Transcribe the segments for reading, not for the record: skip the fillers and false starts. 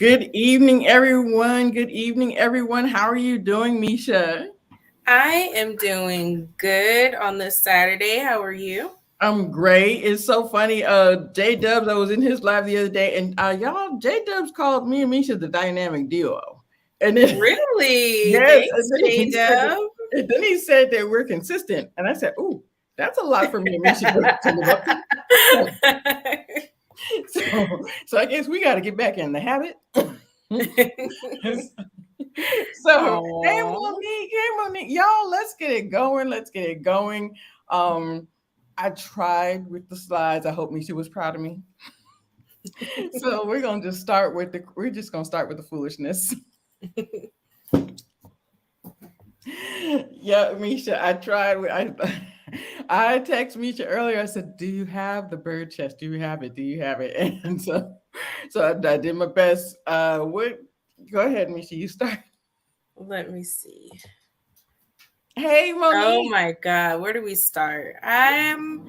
Good evening, everyone. Good evening, everyone. How are you doing, Misha? I am doing good on this Saturday. How are you? I'm great. It's so funny. J Dubs, I was in his live the other day, and y'all, J Dubs called me and Misha the dynamic duo. And then Really? yes, Thanks, and then J he said that, Dub. we're consistent. And I said, "Ooh, that's a lot for me and Misha to live up to." So I guess we got to get back in the habit. So, Aww. hey Monique, y'all, let's get it going. Let's get it going. Um, I tried with the slides. I hope Misha was proud of me. So we're just gonna start with the foolishness. Yeah, Misha, I tried. I texted Misha earlier. I said, "Do you have the bird chest? Do you have it? Do you have it?" And so I did my best. What? Go ahead, Misha. You start. Let me see. Hey, Oh Monique. my God, where do we start? Um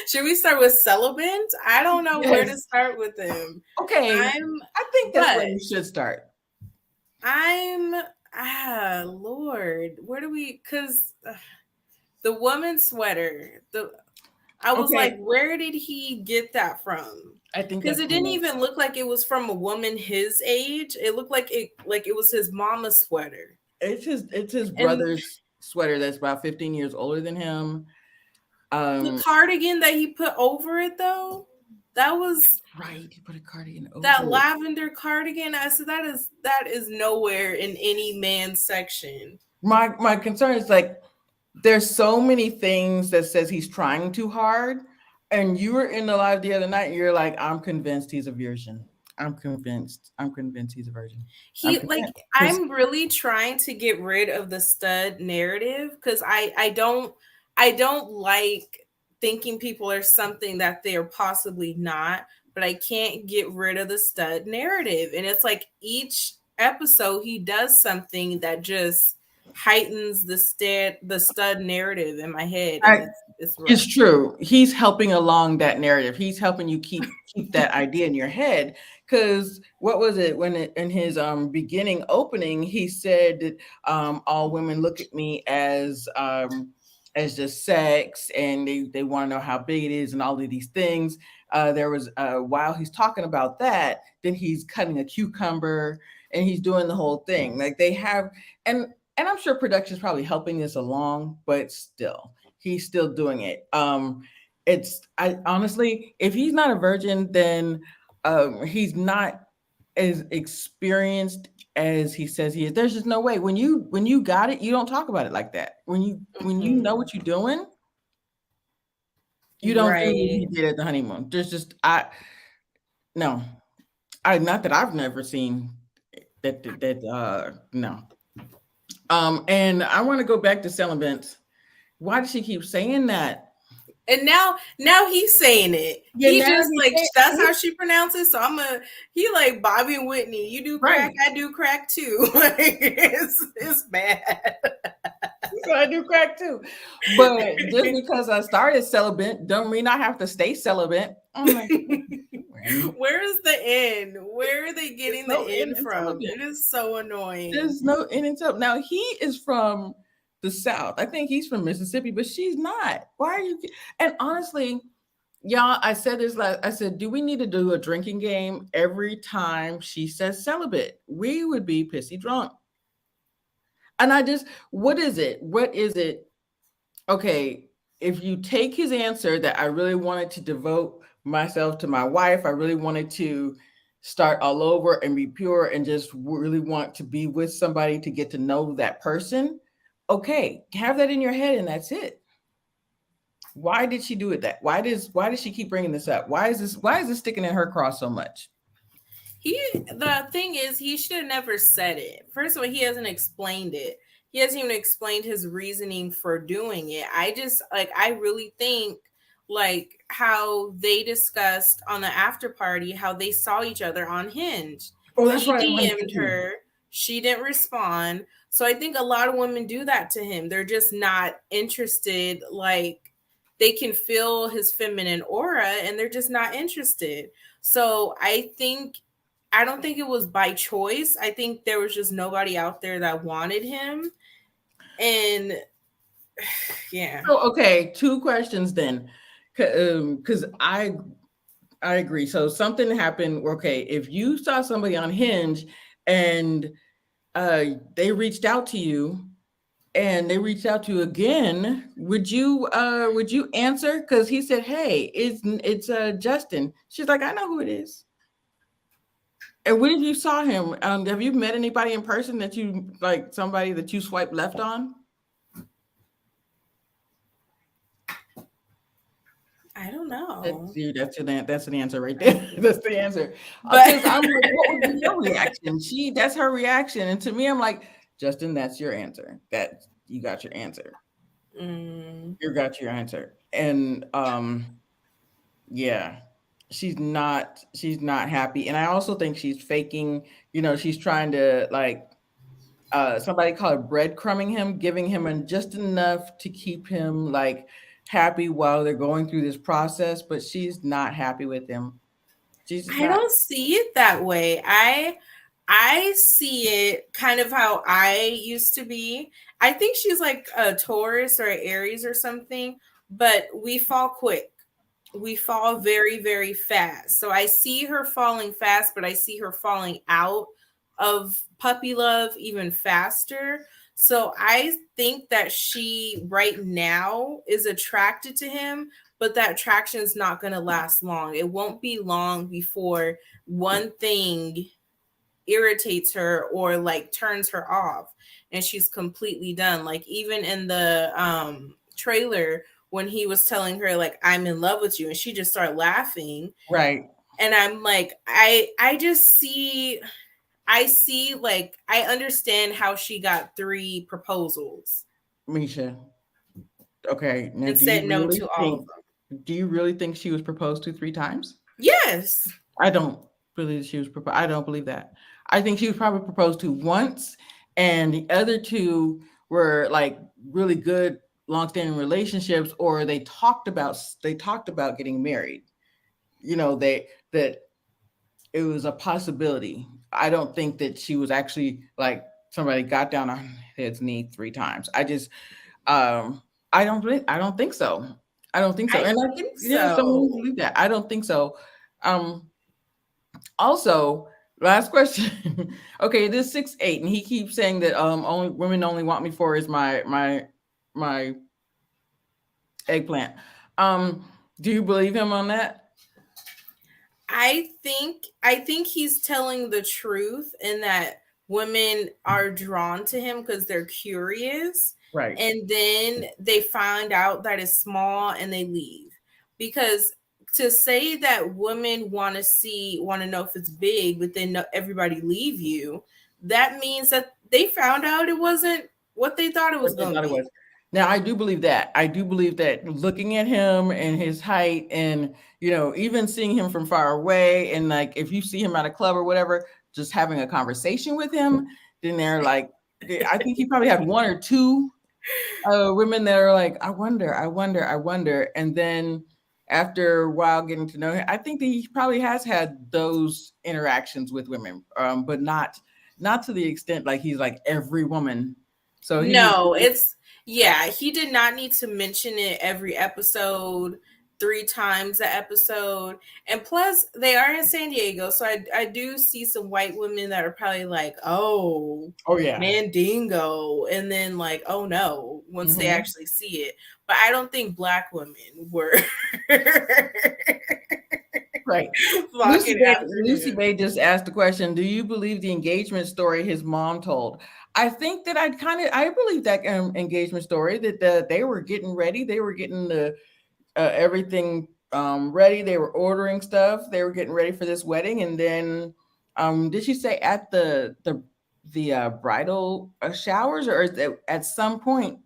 should we start with celibate? I don't know where to Yes. start with them. Okay. I'm I think that's but where we should start. I'm Lord, where do we cuz the woman sweater, the I was like, Okay. where did he get that from? I think Because that's it from didn't this. even look like it was from a woman his age. It looked like it was his mama's sweater. It's his And brother's sweater that's about 15 years older than him. the Um, cardigan that he put over it though, that was right. He put a cardigan that over it. lavender cardigan. I said that is nowhere in any man's section. My concern is like there's so many things that says he's trying too hard. And you were in the live the other night and you're like, I'm convinced he's a virgin. I'm convinced. I'm convinced he's a virgin. I'm He like convinced. Because I'm really trying to get rid of the stud narrative because I don't like thinking people are something that they are possibly not, but I can't get rid of the stud narrative. And it's like each episode he does something that just heightens the stud narrative in my head, and it's it's rough. true. He's helping along that narrative. He's helping you keep that idea in your head. Because what was it when in his beginning opening, he said that all women look at me as just sex, and they want to know how big it is and all of these things. There was while he's talking about that, then he's cutting a cucumber and he's doing the whole thing. Like they have, and and I'm sure production's probably helping this along, but still he's still doing it. It's I honestly, if he's not a virgin, then he's not as experienced as he says he is. There's just no way. When you got it, you don't talk about it like that. When you know Mhm. what you're doing, you don't do what he Right. did at the honeymoon. There's just I no. I not that I've never seen that no. And I want to go back to celibate. Why does she keep saying that? And now he's saying it. Yeah, He now just he's like saying that's how she pronounces. So he like Bobby and Whitney. You do crack, right. I do crack too. Like it's bad. So I do crack too. But just because I started celibate don't mean I have to stay celibate. I'm like, when Where is the end? Where are they there's getting the no end end in from? celibate. It is so annoying. There's no end in celibate. Now he is from the South. I think he's from Mississippi, but she's not. Why are you? And honestly, y'all, I said this last. I said, do we need to do a drinking game every time she says celibate? We would be pissy drunk. And I just, what is it? What is it? Okay, if you take his answer that I really wanted to devote myself to my wife, I really wanted to start all over and be pure and just really want to be with somebody to get to know that person. Okay, have that in your head and that's it. Why did she do it that? Why does she keep bringing this up? Why is this sticking in her cross so much? The thing is, he should have never said it. First of all, he hasn't explained it. He hasn't even explained his reasoning for doing it. I really think like how they discussed on the after party how they saw each other on Hinge. Oh, that's He right. I wanted DM'd to. her, she didn't respond. So I think a lot of women do that to him. They're just not interested, like they can feel his feminine aura and they're just not interested. So I don't think it was by choice. I think there was just nobody out there that wanted him. And yeah. So okay, two questions then, because I agree. So something happened. Okay, if you saw somebody on Hinge and they reached out to you and they reached out to you again, would you answer? Because he said, "Hey, it's Justin." She's like, "I know who it is." And what if you saw him? Have you met anybody in person that you like somebody that you swipe left on? I don't That's know. you. That's an answer right there. That's the answer. But Because I'm like, what would be your reaction? That's her reaction, and to me, I'm like, Justin, that's your answer. That you got your answer. mm, You got your answer, and yeah, she's not happy, and I also think she's faking. She's trying to like somebody called it breadcrumbing him, giving him just enough to keep him like happy while they're going through this process, but she's not happy with him. She's just I not. don't see it that way. I see it kind of how I used to be. I think she's like a Taurus or an Aries or something, but we fall quick. We fall very, very fast. So I see her falling fast, but I see her falling out of puppy love even faster. So I think that she right now is attracted to him, but that attraction is not going to last long. It won't be long before one thing irritates her or like turns her off and she's completely done. Like even in the trailer when he was telling her like I'm in love with you and she just started laughing, Right, and I'm like I just see, I see, like I understand how she got 3 proposals Misha. Okay, now and said no to all of them. do you really think she was proposed to 3 times? Yes. I don't believe she was proposed. I don't believe that. I think she was probably proposed to once, and the other two were like really good, long-standing relationships, or they talked about getting married. They that it was a possibility. I don't think that she was actually like somebody got down on his knee 3 times. Um I don't think so. I don't think so. I And I think think someone who so. believe that. I don't think so. Um Also, last question. Okay, this 6'8", and he keeps saying that only women only want me for is my eggplant. Um, do you believe him on that? I think he's telling the truth in that women are drawn to him because they're curious, Right. and then they find out that it's small and they leave. Because to say that women want to know if it's big, but then everybody leave you, that means that they found out it wasn't what they thought it What was they going to thought it be. was. Now I do believe that. I do believe that looking at him and his height and even seeing him from far away and like if you see him at a club or whatever, just having a conversation with him, then they're like I think he probably had one or two women that are like, I wonder, I wonder, I wonder. And then after a while getting to know him, I think that he probably has had those interactions with women, but not to the extent like he's like every woman. So he No, it's yeah, he did not need to mention it every episode, 3 times a episode. And plus they are in San Diego, so I do see some white women that are probably like, "Oh, oh yeah. Mandingo," and then like, "Oh no," once they Hmm. actually see it. But I don't think black women were Right. flocking after Lucy him. Bay just asked the question, do you believe the engagement story his mom told? I think that I believe that engagement story that they were getting ready. They were getting the everything ready. They were ordering stuff. They were getting ready for this wedding. And then, did she say at the bridal showers, or at some point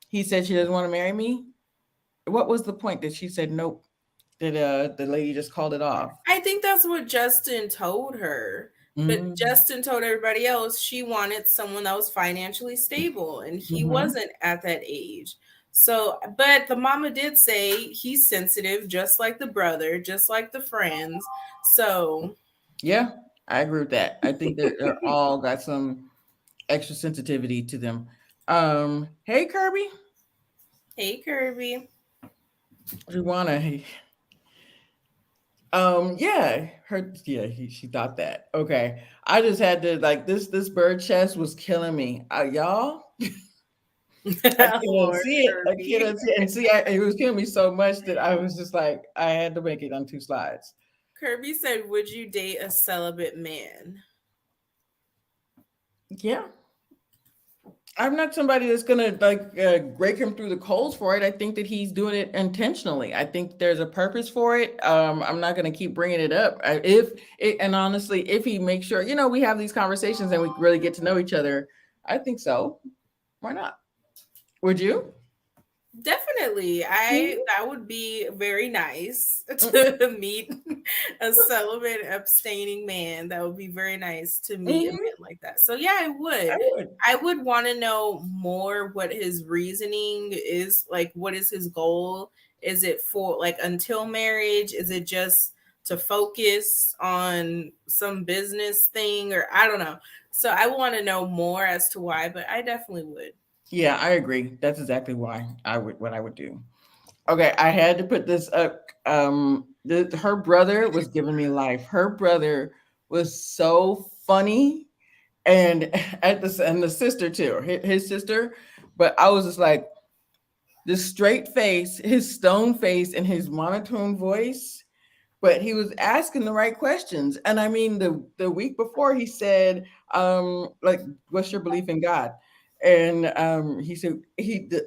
he said she doesn't want to marry me? What was the point that she said nope? That the lady just called it off? I think that's what Justin told her. But Mm-hmm. Justin told everybody else she wanted someone that was financially stable, and he wasn't at that age. So, but the mama did say he's sensitive, just like the brother, just like the friends. So, Yeah, I agree with that. I think that they're all got some extra sensitivity to them. Hey Kirby, hey, Kirby. Juana. Hey, yeah, yeah, she thought that. Okay, I just had to like this bird chest was killing me. Y'all, I couldn't Lord see it. I Kirby. couldn't see it. And see, it was killing me so much that I was just like, I had to make it on two slides. Kirby said, would you date a celibate man? Yeah, I'm not somebody that's gonna like break him through the coals for it. I think that he's doing it intentionally. I think there's a purpose for it. I'm not gonna keep bringing it up. If it, and honestly, if he makes sure, we have these conversations and we really get to know each other, I think so. Why not? Would you? Definitely. I Mhm. that would be very nice to meet a celibate abstaining man. That would be very nice to meet a Mhm. man like that. So yeah, I I would. would. I would want to know more what his reasoning is, like what is his goal? Is it for like until marriage? Is it just to focus on some business thing or I don't know. So I want to know more as to why, but I definitely would. Yeah, I agree. That's exactly why I would what I would do. Okay, I had to put this up. Her brother was giving me life. Her brother was so funny, and and the sister too, his sister. But I was just like this straight face, his stone face, and his monotone voice. But he was asking the right questions, and I mean, the week before he said, like, "What's your belief in God?" And he said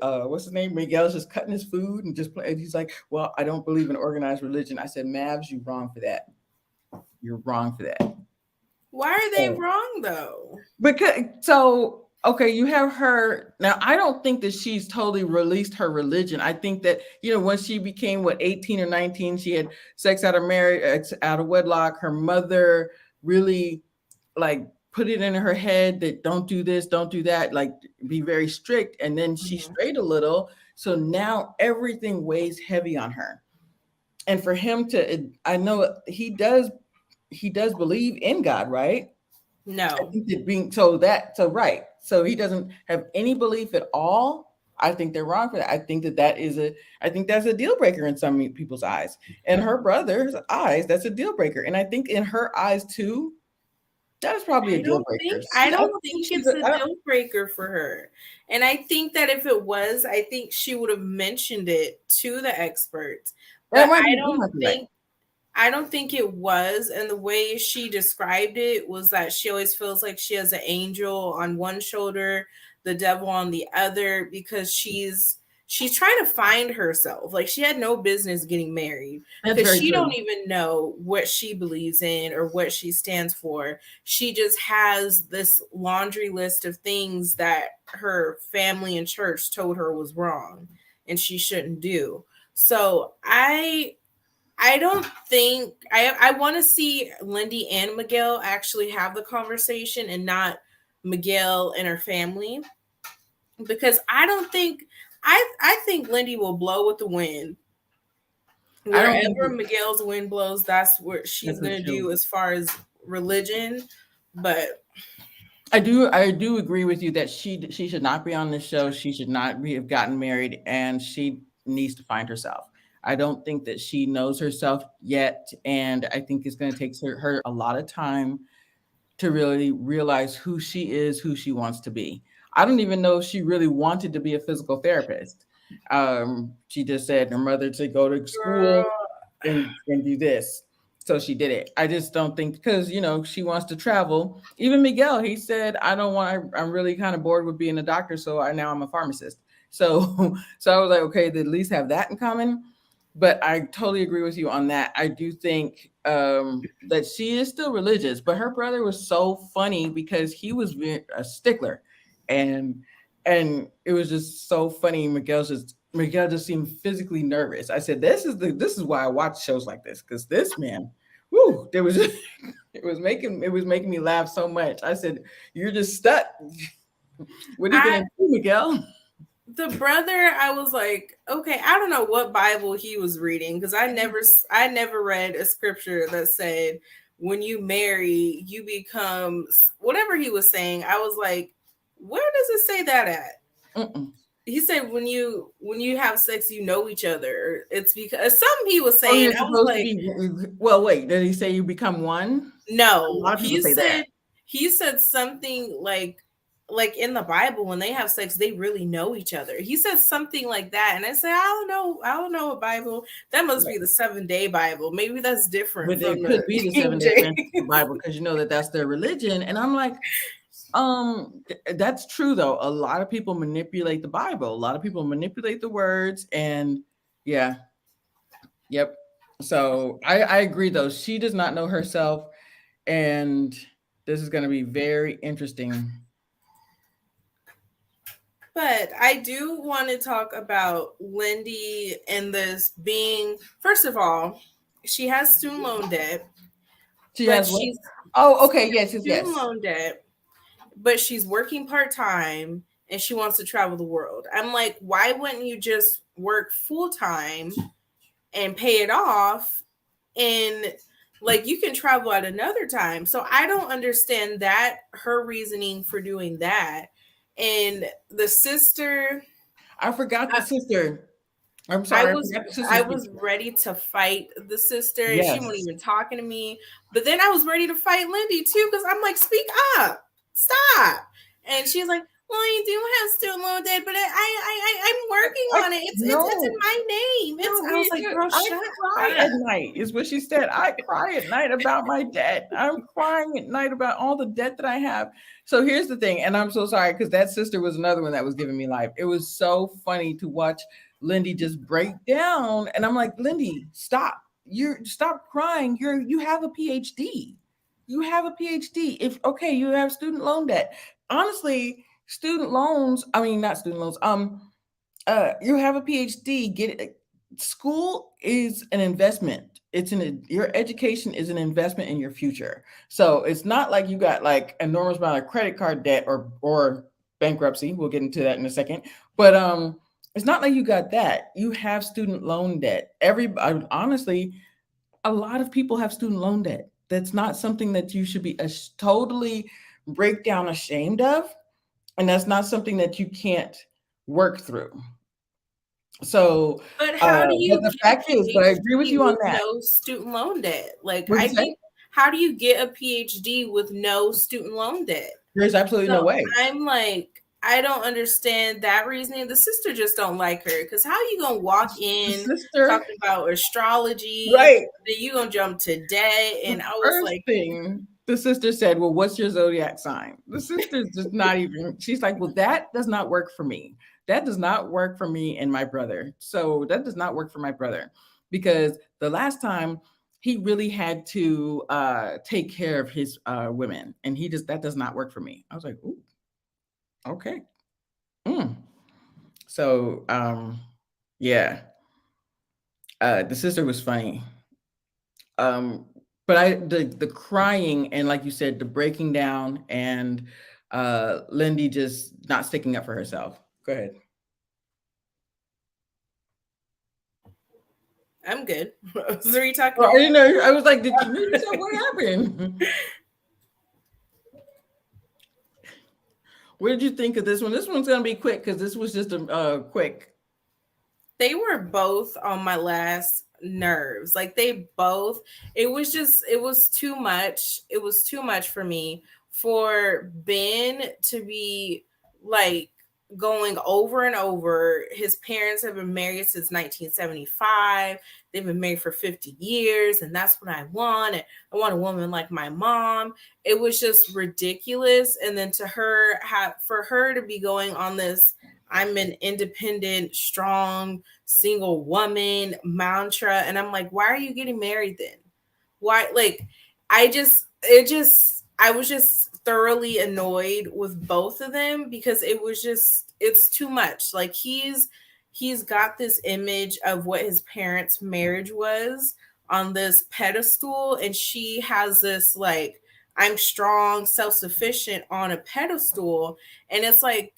what's his name? Miguel's just cutting his food and just play. He's like, "Well, I don't believe in organized religion." I said, "Mavs, you're wrong for that. You're wrong for that." Why are they So wrong though? okay, you have her now. I don't think that she's totally released her religion. I think that once she became 18 or 19, she had sex out of marriage, out of wedlock. Her mother really like put it in her head that don't do this, don't do that, like be very strict. And then she Mhm. strayed a little, so now everything weighs heavy on her. And for him to, I know he does believe in God, right? I No, think that right. So he doesn't have any belief at all. I think they're wrong for that. I think that's a deal breaker in some people's eyes. In her brother's eyes, that's a deal breaker. And I think in her eyes too, that is probably a deal breaker. I I don't don't think think she's it's a, a I don't, deal breaker for her. And I think that if it was, I think she would have mentioned it to the experts. that But might be, you might be right. I don't think it was. And the way she described it was that she always feels like she has an angel on one shoulder, the devil on the other, because she's trying to find herself. Like she had no business getting married That's because very she don't true. even know what she believes in or what she stands for. She just has this laundry list of things that her family and church told her was wrong and she shouldn't do. So I don't think I want to see Lindy and Miguel actually have the conversation and not Miguel and her family because I don't think I think Lindy will blow with the wind. I don't think Wherever Miguel's wind blows, that's what she's that's what gonna she'll. do as far as religion. But I do agree with you that she should not be on this show. She should not have gotten married, and she needs to find herself. I don't think that she knows herself yet, and I think it's going to take her a lot of time to really realize who she is, who she wants to be. I don't even know if she really wanted to be a physical therapist. She just said her mother to go to school girl, and do this. So she did it. I just don't think because she wants to travel. Even Miguel, he said, "I don't want. I'm really kind of bored with being a doctor, so I'm a pharmacist." So so I was like, okay, they at least have that in common. But I totally agree with you on that. I do think that she is still religious, but her brother was so funny because he was a stickler, and it was just so funny. Miguel just seemed physically nervous. I said, this is why I watch shows like this, because this man, whoo, there was it was making me laugh so much. I said, "You're just stuck. What are you I gonna do, Miguel?" The brother, I was like, okay, I don't know what Bible he was reading because I never read a scripture that said when you marry you become whatever he was saying. I was like, where does it say that at? Mm-mm. He said when you have sex you know each other. It's because something he was Oh, saying. you're I was supposed to like, be. Well, wait. Did he say you become one? A no, lot of people say that. he said something like in the Bible when they have sex they really know each other. He said something like that, and I said I don't know a Bible. That must Right. be the 7 Day Bible. Maybe that's different But from it could the be the King 7 Day James. Adventist Bible because you know that that's their religion. And I'm like, that's true though. A lot of people manipulate the Bible. A lot of people manipulate the words, and yeah, yep. So I agree though. She does not know herself, and this is going to be very interesting. But I do want to talk about Lindy and this being first of all, she has student loan debt, She but has what? she's Oh, okay. Yes, yes, student yes. loan debt, but she's working part time and she wants to travel the world. I'm like, why wouldn't you just work full time and pay it off? And like, you can travel at another time. So I don't understand that, her reasoning for doing that. And the sister, I forgot the I, sister. I'm I sorry, I was forgot the sister's I was picture. ready to fight the sister and she wasn't Yes. even talking to me. But then I was ready to fight Lindy too because I'm like, speak up, stop. And she's like, well, I do have student loan debt, but I'm working I on it. It's in no. my name. It's No, I was we like, do. girl, I shut cry at up. night, is what she said. I cry at night about my debt. I'm crying at night about all the debt that I have. So here's the thing, and I'm so sorry because that sister was another one that was giving me life. It was so funny to watch Lindy just break down, and I'm like, Lindy, stop. Stop crying. You have a PhD. You have a PhD. If okay, you have student loan debt. Honestly, student loans, I mean not student loans, you have a PhD. Get it. School is an investment. Your education is an investment in your future. So it's not like you got like enormous amount of credit card debt or bankruptcy. We'll get into that in a second. But it's not like you got that. You have student loan debt. Honestly, a lot of people have student loan debt. That's not something that you should be totally break down ashamed of, and that's not something that you can't work through. So, But how do but you the get a fact is, but I agree with PhD you on with that. no student loan debt? Like, What'd I you say? think, how do you get a PhD with no student loan debt? There's absolutely no So way. I'm like, I don't understand that reasoning. The sister just don't like her because how you gonna walk The in sister, talking about astrology, right? then you gonna jump to debt? The And I was first like, thing the sister said, "Well, what's your zodiac sign?" The sister's just not even. She's like, "Well, that does not work for me. That does not work for me and my brother. So that does not work for my brother because the last time." He really had to take care of his women, and he just that does not work for me. I was like, "Ooh, okay." Mm. So, yeah, the sister was funny. Um, but the crying and like you said, the breaking down and Lindy just not sticking up for herself. Go ahead. I'm good. So are you talking Well, to I didn't me? know. I was like, did you mute yourself? What happened? What did you think of this one? This one's gonna be quick because this was just a quick. They were both on my last nerves. Like they both, it was just, it was too much. It was too much for me for Ben to be like going over and over. His parents have been married since 1975. They've been married for 50 years, and that's what I want. And I want a woman like my mom. It was just ridiculous. And then to her, for her to be going on this I'm an independent, strong, single woman mantra. And I'm like, why are you getting married then? Why? Like, I was just thoroughly annoyed with both of them because it was just, it's too much. Like, he's got this image of what his parents' marriage was on this pedestal, and she has this, like, I'm strong, self sufficient on a pedestal. And it's like,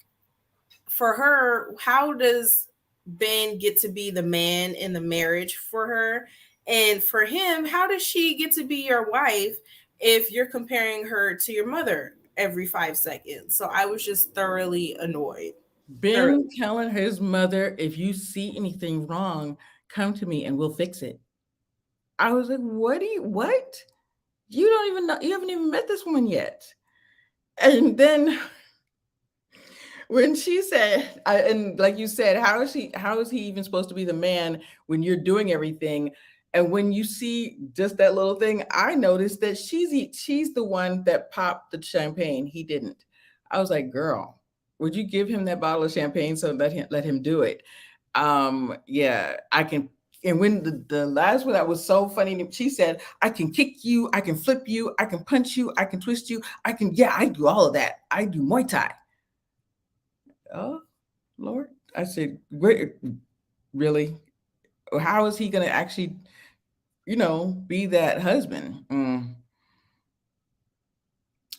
for her, how does Ben get to be the man in the marriage for her? And for him, how does she get to be your wife if you're comparing her to your mother every 5 seconds? So I was just thoroughly annoyed. Thoroughly. Ben telling his mother, if you see anything wrong, come to me and we'll fix it. I was like, what? You don't even know, you haven't even met this woman yet. And then when she said, and like you said, how is he even supposed to be the man when you're doing everything? And when you see just that little thing, I noticed that she's the one that popped the champagne. He didn't. I was like, girl, would you give him that bottle of champagne so let him do it? Yeah, I can. And when the last one that was so funny, she said, I can kick you, I can flip you, I can punch you, I can twist you, I do all of that. I do Muay Thai. Oh, Lord. I said, wait, really? How is he going to actually, be that husband? It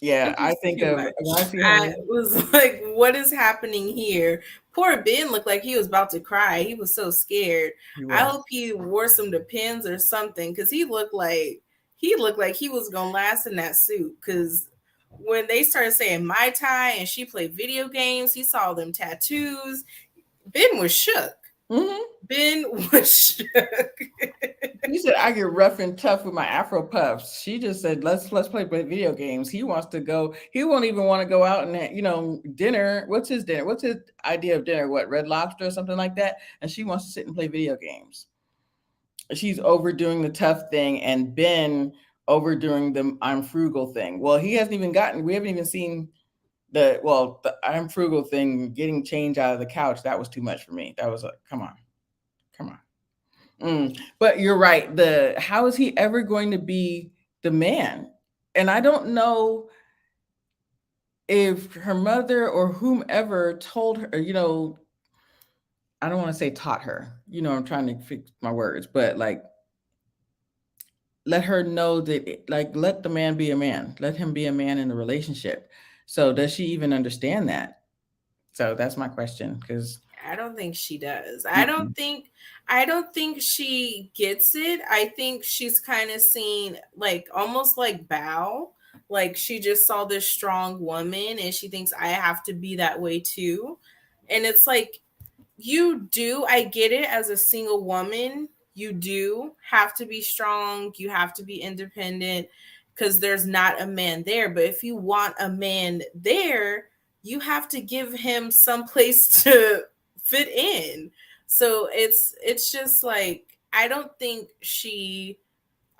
Yeah, I was think too of much. when I see I her, was like, what is happening here? Poor Ben looked like he was about to cry. He was so scared. he I was. hope he wore some Depends or something because he looked like he was gonna last in that suit. Because when they started saying Mai Tai and she played video games, he saw them tattoos. Ben was shook. Hmm. Ben was shook. He said, I get rough and tough with my Afro puffs. She just said, let's play video games. He wants to go. He won't even want to go out and dinner. What's his dinner? What's his idea of dinner? What, Red Lobster or something like that? And she wants to sit and play video games. She's overdoing the tough thing, and Ben overdoing the I'm frugal thing. Well, we haven't even seen the I'm frugal thing, getting change out of the couch. That was too much for me. That was like, come on, come on. But you're right. How is he ever going to be the man? And I don't know if her mother or whomever told her, I don't want to say taught her, I'm trying to fix my words, but like let her know that like let the man be a man, let him be a man in the relationship. So does she even understand that? So that's my question, because I don't think she does. I don't think she gets it. I think she's kind of seen like almost like Bao. Like she just saw this strong woman and she thinks I have to be that way too. And it's like you do, I get it, as a single woman, you do have to be strong, you have to be independent because there's not a man there. But if you want a man there, you have to give him some place to fit in. So it's just like I don't think she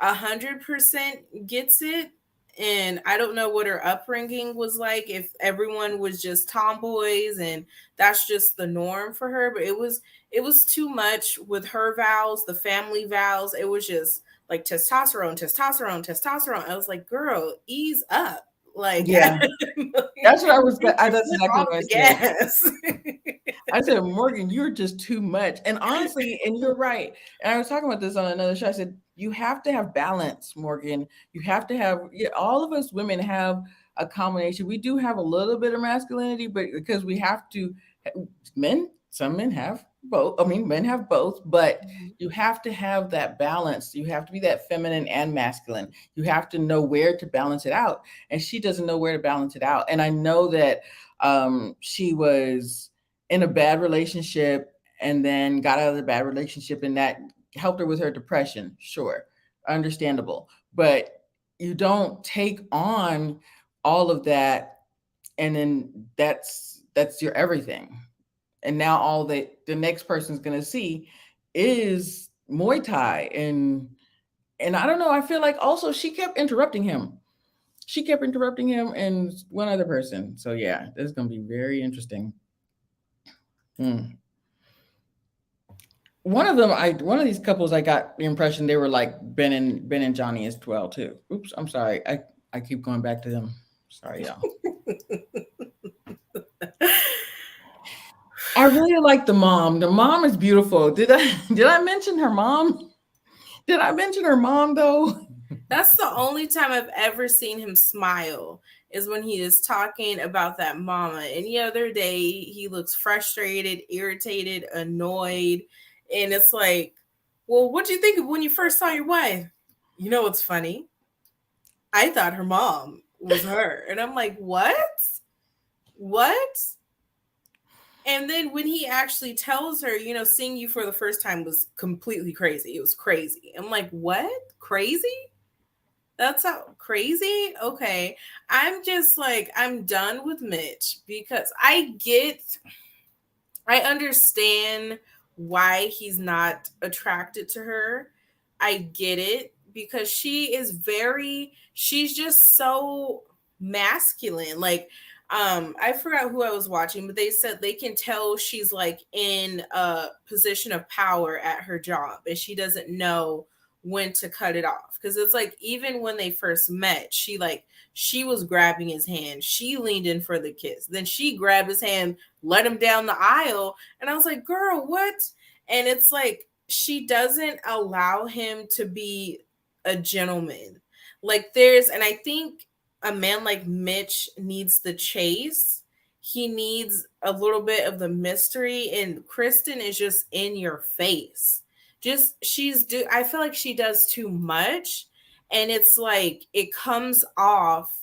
100% gets it. And I don't know what her upbringing was like, if everyone was just tomboys and that's just the norm for her. But it was too much with her vows, the family vows. It was just like testosterone, testosterone, testosterone. I was like, girl, ease up. Like yeah, that's what I was. take your That's foot exactly off what I the said. gas. I said, Morgan, you're just too much. And honestly, and you're right. And I was talking about this on another show. I said, you have to have balance, Morgan. You have to have, yeah, all of us women have a combination. We do have a little bit of masculinity, but because we have to, some men have both. I mean, men have both, but you have to have that balance. You have to be that feminine and masculine. You have to know where to balance it out. And she doesn't know where to balance it out. And I know that she was in a bad relationship and then got out of the bad relationship, and that helped her with her depression. Sure, understandable. But you don't take on all of that and then that's your everything. And now all that the next person's going to see is Muay Thai. And I don't know, I feel like also she kept interrupting him. She kept interrupting him and one other person. So yeah, this is going to be very interesting. Hmm. One of these couples, I got the impression they were like Ben and Johnny as well too. Oops, I'm sorry. I keep going back to them. Sorry, y'all. I really like the mom. The mom is beautiful. Did I did I mention her mom? Did I mention her mom though? That's the only time I've ever seen him smile is when he is talking about that mama. Any other day, he looks frustrated, irritated, annoyed. And it's like, well, what do you think of when you first saw your wife? You know what's funny? I thought her mom was her. And I'm like, what? What? And then when he actually tells her, seeing you for the first time was completely crazy. It was crazy. I'm like, what? Crazy? That's how crazy. Okay. I'm just like, I'm done with Mitch because I understand why he's not attracted to her. I get it because she's just so masculine. Like, I forgot who I was watching, but they said they can tell she's like in a position of power at her job and she doesn't know when to cut it off. Cause it's like even when they first met, she was grabbing his hand. She leaned in for the kiss. Then she grabbed his hand, led him down the aisle. And I was like, girl, what? And it's like, she doesn't allow him to be a gentleman. And I think a man like Mitch needs the chase. He needs a little bit of the mystery. And Kristen is just in your face. I feel like she does too much. And it's like, it comes off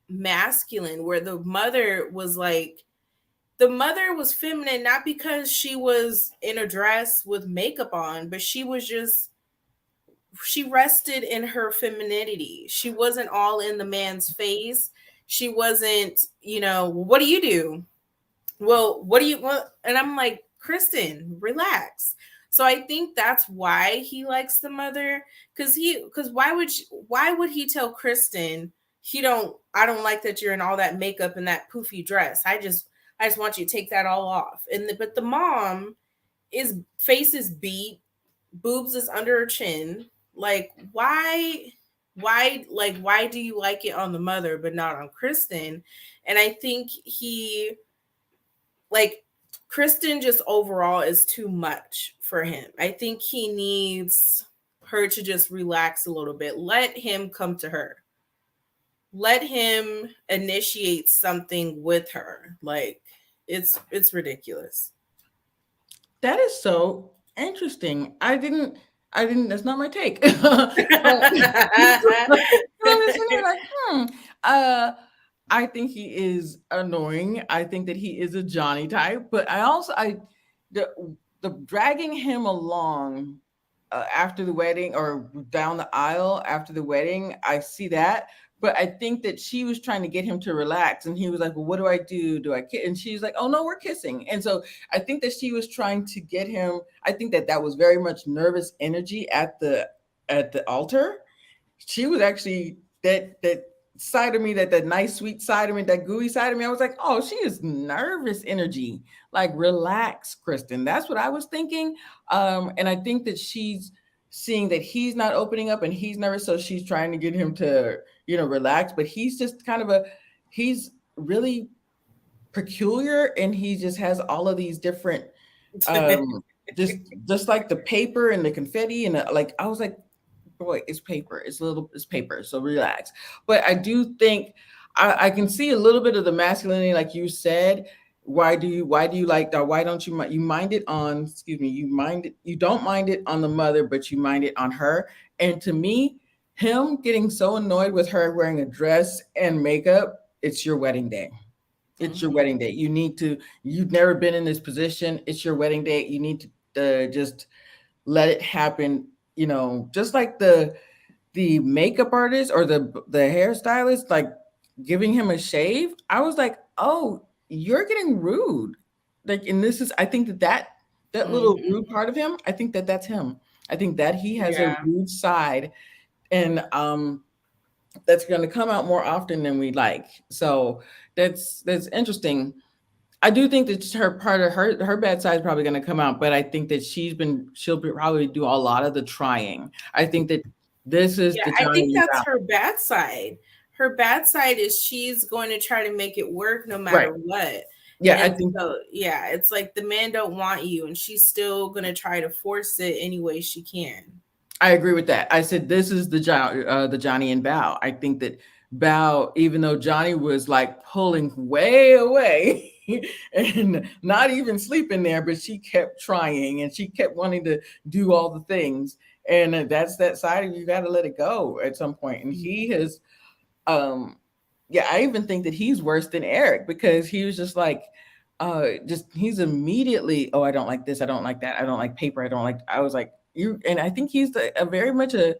masculine, where the mother was feminine, not because she was in a dress with makeup on, but she rested in her femininity. She wasn't all in the man's face. She wasn't, what do you do? Well, what do you want? And I'm like, Kristen, relax. So I think that's why he likes the mother. Because why would he tell Kristen, I don't like that you're in all that makeup and that poofy dress. I just want you to take that all off. But the mom is face is beat, boobs is under her chin. Like, why do you like it on the mother but not on Kristen? And I think like Kristen just overall is too much for him. I think he needs her to just relax a little bit. Let him come to her. Let him initiate something with her. Like, it's ridiculous. That is so interesting. I didn't, that's not my take. But I'm just sitting there like, uh, I think he is annoying. I think that he is a Johnny type, but the the dragging him along after the wedding or down the aisle after the wedding, I see that. But I think that she was trying to get him to relax, and he was like, "Well, what do I do? Do I kiss?" And she's like, "Oh no, we're kissing." And so I think that she was trying to get him. I think that that was very much nervous energy at the altar. She was actually that side of me, that nice sweet side of me, that gooey side of me. I was like, oh, she is nervous energy. Like, relax, Kristen. That's what I was thinking. And I think that she's seeing that he's not opening up and he's nervous, so she's trying to get him to, relax. But he's just kind of he's really peculiar, and he just has all of these different um just like the paper and the confetti and like I was like, boy, it's paper. It's paper. So relax. But I do think I can see a little bit of the masculinity, like you said. Why do you like that? Why don't you mind it on? Excuse me. You don't mind it on the mother, but you mind it on her. And to me, him getting so annoyed with her wearing a dress and makeup, it's your wedding day. It's your Mhm. wedding day. You've never been in this position. It's your wedding day. You need to just let it happen, just like the makeup artist or the hairstylist, like giving him a shave. I was like, oh, you're getting rude. Like, and this is, I think that little rude Mhm. part of him, I think that that's him. I think that he has a Yeah. rude side, and that's going to come out more often than we like. So that's interesting. I do think that her part of her bad side is probably going to come out, but I think that probably do a lot of the trying. I think that this is Yeah, the I time think you that's out. her bad side. Her bad side is she's going to try to make it work no Right. matter what. Yeah, I And think so, yeah, it's like the man don't want you, and she's still going to try to force it any way she can. I agree with that. I said this is the Johnny and Bao. I think that Bao, even though Johnny was like pulling way away and not even sleeping there, but she kept trying and she kept wanting to do all the things. And that's that side of you got to let it go at some point. And he has, um, yeah, I even think that he's worse than Eric because he was just he's immediately, oh, I don't like this, I don't like that, I don't like paper, I don't like. I was like, you, and I think he's a very much a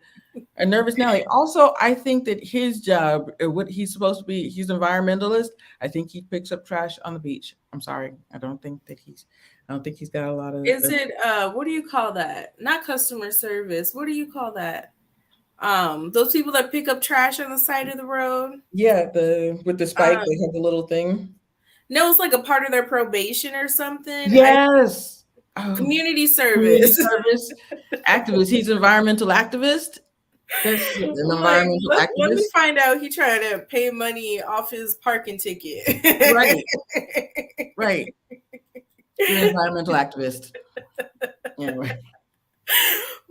nervous Nelly. Also, I think that his job, what he's supposed to be, he's an environmentalist. I think he picks up trash on the beach. I'm sorry, I don't think he's got a lot Is of it what do you call that? Not customer service. What do you call that? Those people that pick up trash on the side of the road. yeah, the with the spike, they Um, have the little thing. no, it's like a part of their probation or something. I Yes. Oh, community community service. service activist. He's an environmental activist. That's an Like, environmental let me activist. find out he trying to pay money off his parking ticket. Right, right. You're an environmental activist. Anyway.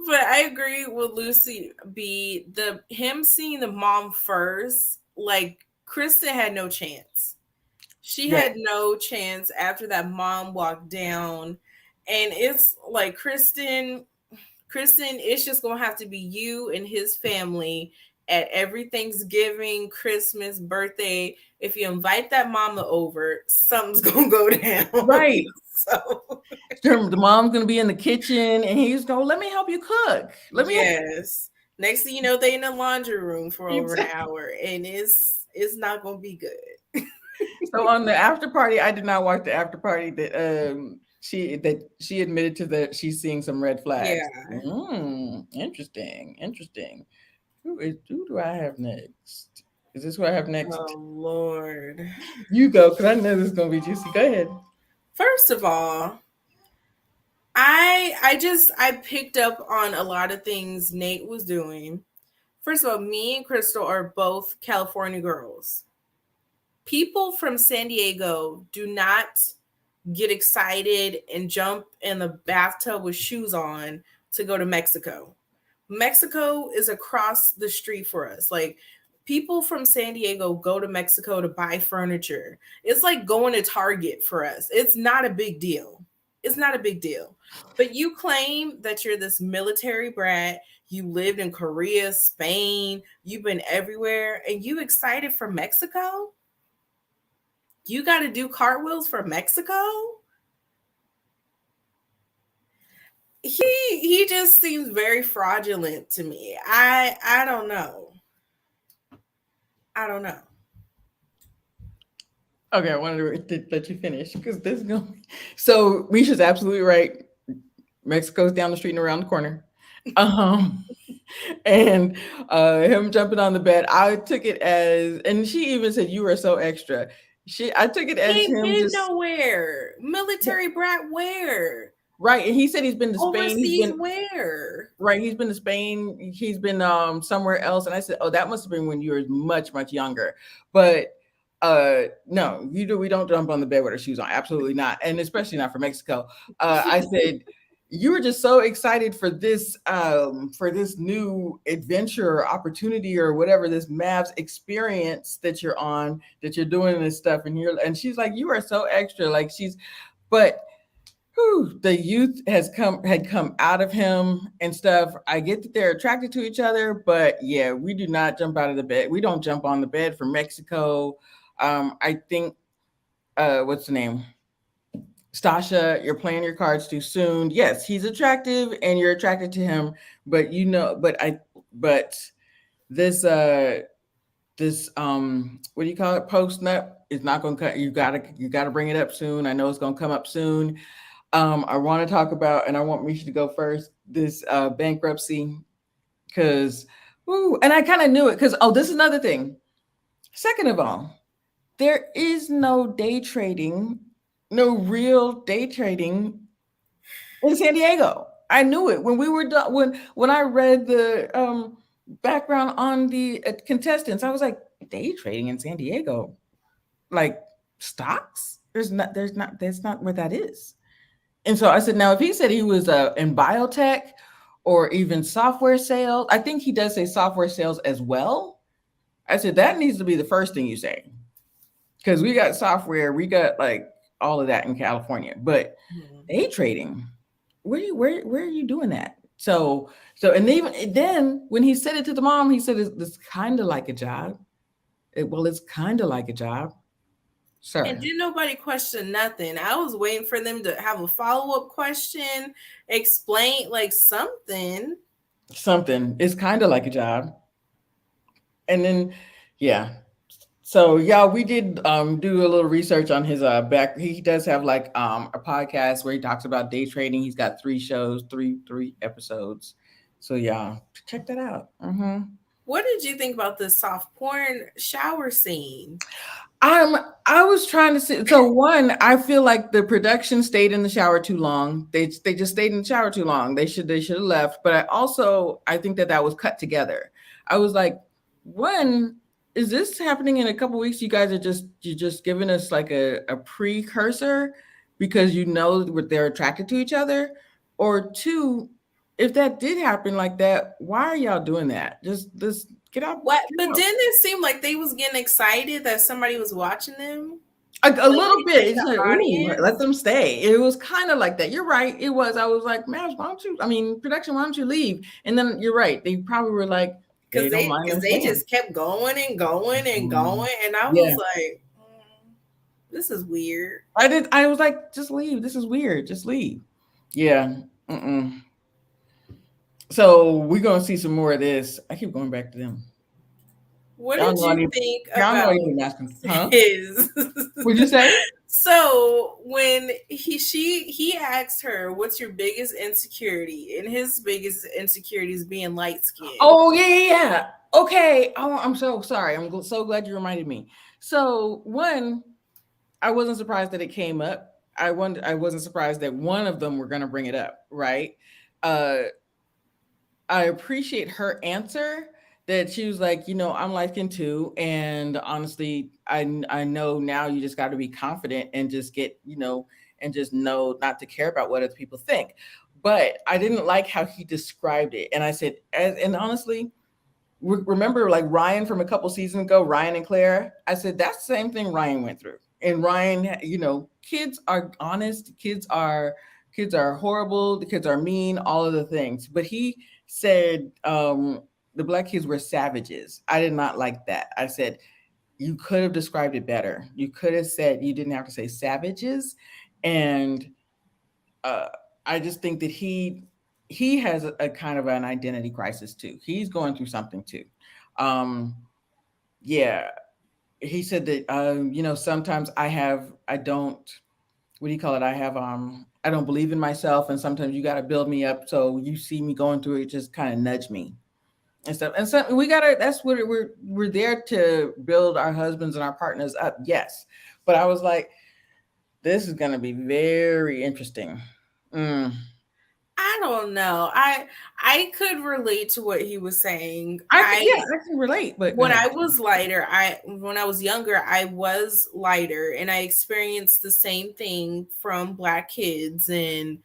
But I agree with Lucy B. The him seeing the mom first, like Kristen had no chance. She Right. had no chance after that mom walked down. And it's like Kristen, it's just gonna have to be you and his family at every Thanksgiving, Christmas, birthday. If you invite that mama over, something's gonna go down. Right. So The mom's gonna be in the kitchen and he's going, let me help you cook. Let me yes. Next thing you know, they in the laundry room for over an exactly. hour, and it's not gonna be good. So on the after party, I did not watch the after party that she admitted to that she's seeing some red flags. Yeah. Interesting. Interesting. Who do I have next? Is this what I have next? Oh Lord. You go, because I know this is gonna be juicy. Go ahead. First of all, I picked up on a lot of things Nate was doing. First of all, me and Crystal are both California girls. People from San Diego do not get excited and jump in the bathtub with shoes on to go to Mexico. Mexico is across the street for us. Like people from San Diego go to Mexico to buy furniture. It's like going to Target for us. It's not a big deal. It's not a big deal. But you claim that you're this military brat. You lived in Korea, Spain, you've been everywhere, and you excited for Mexico? You got to do cartwheels for Mexico? He just seems very fraudulent to me. I don't know. I don't know. Okay, I wanted to let you finish because this is going. So Misha's absolutely right. Mexico's down the street and around the corner. Um, and him jumping on the bed, I took it as, and she even said, "You are so extra." I took it He as ain't him been just nowhere. Military brat where? right. And he said he's been to Spain. He's Overseas been where? right. He's been to Spain. He's been somewhere else. And I said, "Oh, that must have been when you were much younger." But no, we don't jump on the bed with our shoes on. Absolutely not. And especially not for Mexico. I said you were just so excited for this new adventure or opportunity or whatever, this Mavs experience that you're on, that you're doing this stuff, and she's like, you are so extra. Like but whew, the youth had come out of him and stuff. I get that they're attracted to each other, but yeah, we do not jump out of the bed. We don't jump on the bed for Mexico. I think what's the name? Stasha, you're playing your cards too soon. Yes, he's attractive and you're attracted to him, but but this what do you call it? Post nut is not gonna cut. You gotta bring it up soon. I know it's gonna come up soon. I want to talk about, and I want Misha to go first, this bankruptcy, because and I kind of knew it because this is another thing. Second of all, there is no day trading, no real day trading in San Diego. I knew it when we were done. When I read the background on the contestants, I was like, day trading in San Diego, like stocks. That's not where that is. And so I said, now if he said he was in biotech or even software sales. I think he does say software sales as well. I said that needs to be the first thing you say, because we got software, we got like all of that in California, but Mhm. day trading, where are you doing that? So and even then when he said it to the mom, he said it's kind of like a job. Well, it's kind of like a job, And sir. didn't nobody question nothing. I was waiting for them to have a follow-up question, explain like something. Something. It's kind of like a job. And then, yeah. So yeah, we did do a little research on his back. He does have like a podcast where he talks about day trading. He's got 3 shows, three episodes. So yeah, check that out. What did you think about the soft porn shower scene? I was trying to see. So one, I feel like the production stayed in the shower too long. They just stayed in the shower too long. They should have left. But I think that was cut together. I was like, one, is this happening in a couple weeks? You guys are just giving us like a precursor because you know what they're attracted to each other, or two, if that did happen like that, why are y'all doing that? Just get out, What? get But out. didn't it seem like they was getting excited that somebody was watching them? A Like little they bit. think It's the like, ooh, let audience? them stay. It was kind of like that. You're right. It was. I was like, Mash, why don't you? I mean, production, why don't you leave? And then you're right. They probably were like, they don't mind Because them they staying. just kept going and going and Mhm. going, and I was Yeah, like, this is weird. I did. I was like, just leave. This is weird. Just leave. Yeah. Mm-mm. So we're gonna see some more of this. I keep going back to them. What Y'all did know I you need. think Y'all know about I need asking. Huh? his? What'd you say? So when he asked her, "What's your biggest insecurity?" and his biggest insecurity is being light skinned. Oh yeah, yeah, yeah. Okay. Oh, I'm so sorry. So glad you reminded me. So one, I wasn't surprised that it came up. I wasn't surprised that one of them were going to bring it up, right? Uh, I appreciate her answer that she was like, I'm light skinned too, and honestly, I know now you just got to be confident and just get, and just know not to care about what other people think. But I didn't like how he described it, and I said, and honestly, remember like Ryan from a couple seasons ago, Ryan and Claire? I said that's the same thing Ryan went through. And Ryan, kids are honest, kids are horrible, the kids are mean, all of the things. But he said the black kids were savages. I did not like that. I said you could have described it better. You could have said you didn't have to say savages. And uh, I just think that he has a kind of an identity crisis too. He's going through something too. Um, yeah, he said that sometimes I don't, what do you call it? I don't believe in myself, and sometimes you got to build me up. So you see me going through it, just kind of nudge me and stuff. And so we gotta. That's what we're there to build our husbands and our partners up. Yes, but I was like, this is gonna be very interesting. Mm. I don't know. I could relate to what he was saying. Yeah, I can relate, but go When ahead. I was lighter, I when I was younger, I was lighter and I experienced the same thing from black kids and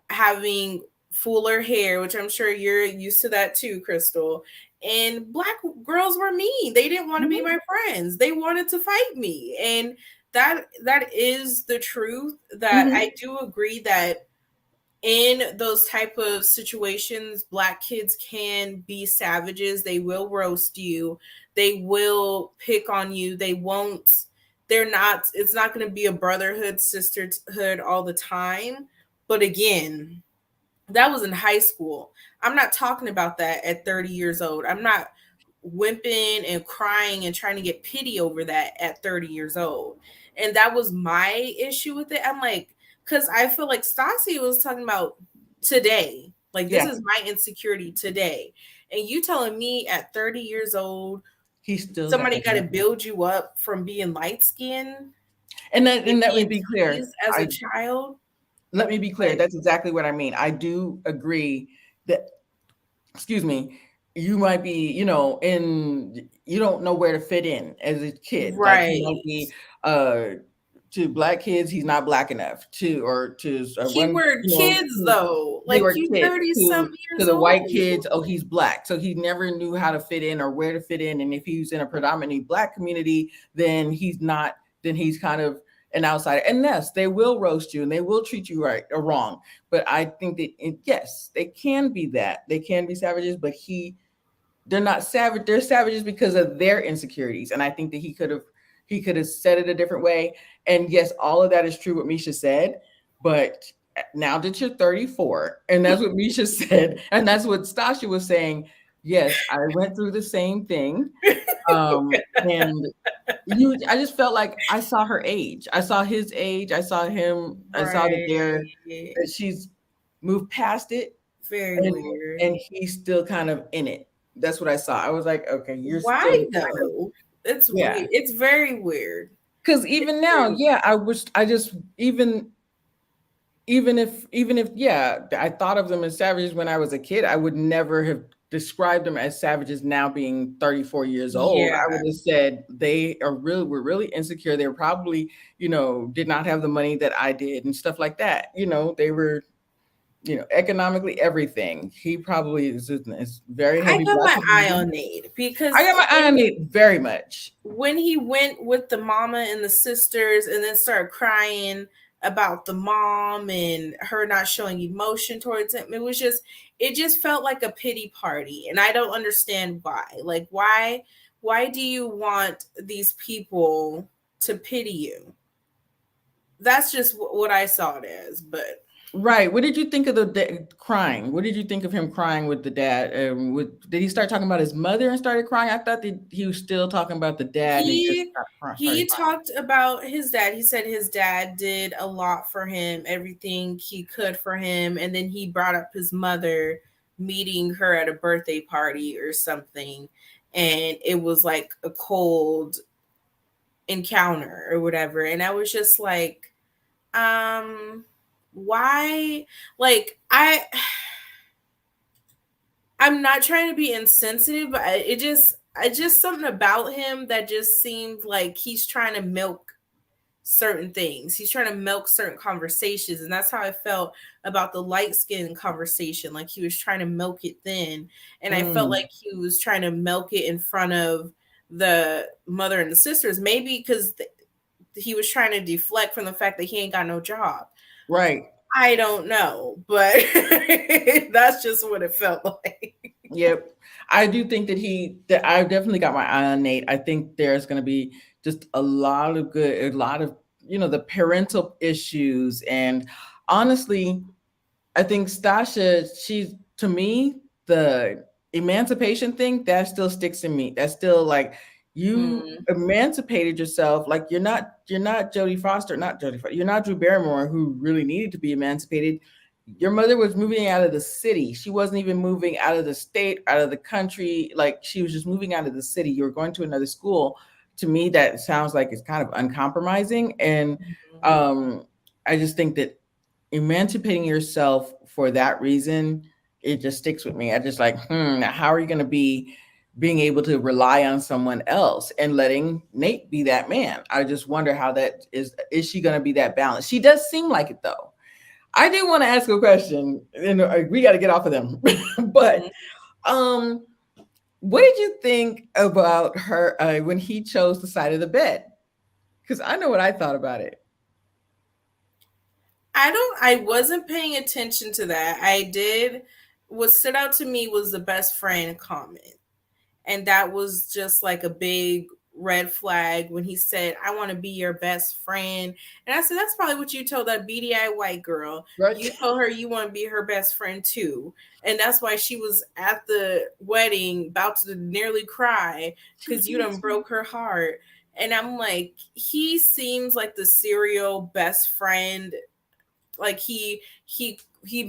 having fuller hair, which I'm sure you're used to that too, Crystal. And black girls were mean. They didn't want to be Mhm, my friends. They wanted to fight me. And that is the truth. That mhm. I do agree that in those type of situations, black kids can be savages. They will roast you, they will pick on you, they won't, they're not, it's not going to be a brotherhood sisterhood all the time. But again, that was in high school. I'm not talking about that at 30 years old. I'm not wimping and crying and trying to get pity over that at 30 years old. And that was my issue with it. I'm like, because I feel like Stassi was talking about today. Like, this Yeah, is my insecurity today. And you telling me at 30 years old, he still got somebody that got to confidence. build you up from being light skinned And and let me being be clear. teased as a child. Let me be clear. Like, That's exactly what I mean. I do agree that, excuse me, you might be, you don't know where to fit in as a kid. Like you might right. be uh to black kids, he's not black enough. To or to one, Keyword kids though. they Like were you kids 30 to some years the old. white kids. Oh, he's black, so he never knew how to fit in or where to fit in. And if he's in a predominantly black community, then he's not. Then he's kind of an outsider. And yes, they will roast you and they will treat you right or wrong. But I think that yes, they can be that. They can be savages, but they're not savage. They're savages because of their insecurities. And I think that he could have said it a different way. And yes, all of that is true what Misha said, but now that you're 34, and that's what Misha said, and that's what Stasha was saying. Yes, I went through the same thing. And I just felt like I saw her age. I saw his age. I saw him. I saw that Right. that she's moved past it, Very and weird. and he's still kind of in it. That's what I saw. I was like, okay, you're still Why kind of, though? It's yeah. weird. It's very weird. Because It's even now, very yeah, I just even if yeah, I thought of them as savages when I was a kid, I would never have described them as savages now being 34 years old. yeah. I would have said they were really insecure. They were probably, did not have the money that I did and stuff like that. They were, economically everything. He probably is very I heavy got black my eye community. on Nate I because got my eye on it very much. when he went with the mama and the sisters and then started crying about the mom and her not showing emotion towards him, it just felt like a pity party. And I don't understand why. Like why do you want these people to pity you? That's just what I saw it as. But Right. What did you think of the crying? What did you think of him crying with the dad? Did he start talking about his mother and started crying? I thought that he was still talking about the dad and he just he started he crying. talked about his dad. He said his dad did a lot for him, everything he could for him, and then he brought up his mother meeting her at a birthday party or something, and it was like a cold encounter or whatever. And I was just like, why? Like I'm not trying to be insensitive, but I just something about him that just seemed like he's trying to milk certain things. He's trying to milk certain conversations, and that's how I felt about the light skin conversation. Like he was trying to milk it thin, and I felt Mm, like he was trying to milk it in front of the mother and the sisters. Maybe because he was trying to deflect from the fact that he ain't got no job. right. I don't know, but that's just what it felt like. Yep. I do think that I definitely got my eye on Nate. I think there's going to be just a lot of, the parental issues. And honestly, I think Stasha, she's to me, the emancipation thing that still sticks in me. That's still like you Mm, emancipated yourself. Like you're not Jodie Foster, not Jodie Foster. You're not Drew Barrymore who really needed to be emancipated. Your mother was moving out of the city. She wasn't even moving out of the state, out of the country. Like she was just moving out of the city. You were going to another school. To me, that sounds like it's kind of uncompromising. And mhm. um, I just think that emancipating yourself for that reason, it just sticks with me. I just like, how are you going to be being able to rely on someone else and letting Nate be that man? I just wonder how that is. Is she going to be that balanced? She does seem like it though. I do want to ask a question, and we got to get off of them. But Mhm. um, what did you think about her when he chose the side of the bed? Because I know what I thought about it. I wasn't paying attention to that. I did what stood out to me was the best friend comment. And that was just like a big red flag when he said, I want to be your best friend. And I said, that's probably what you told that BDI white girl. Right? You told her you want to be her best friend too. And that's why she was at the wedding about to nearly cry She because you did. done broke her heart. And I'm like, he seems like the serial best friend. Like he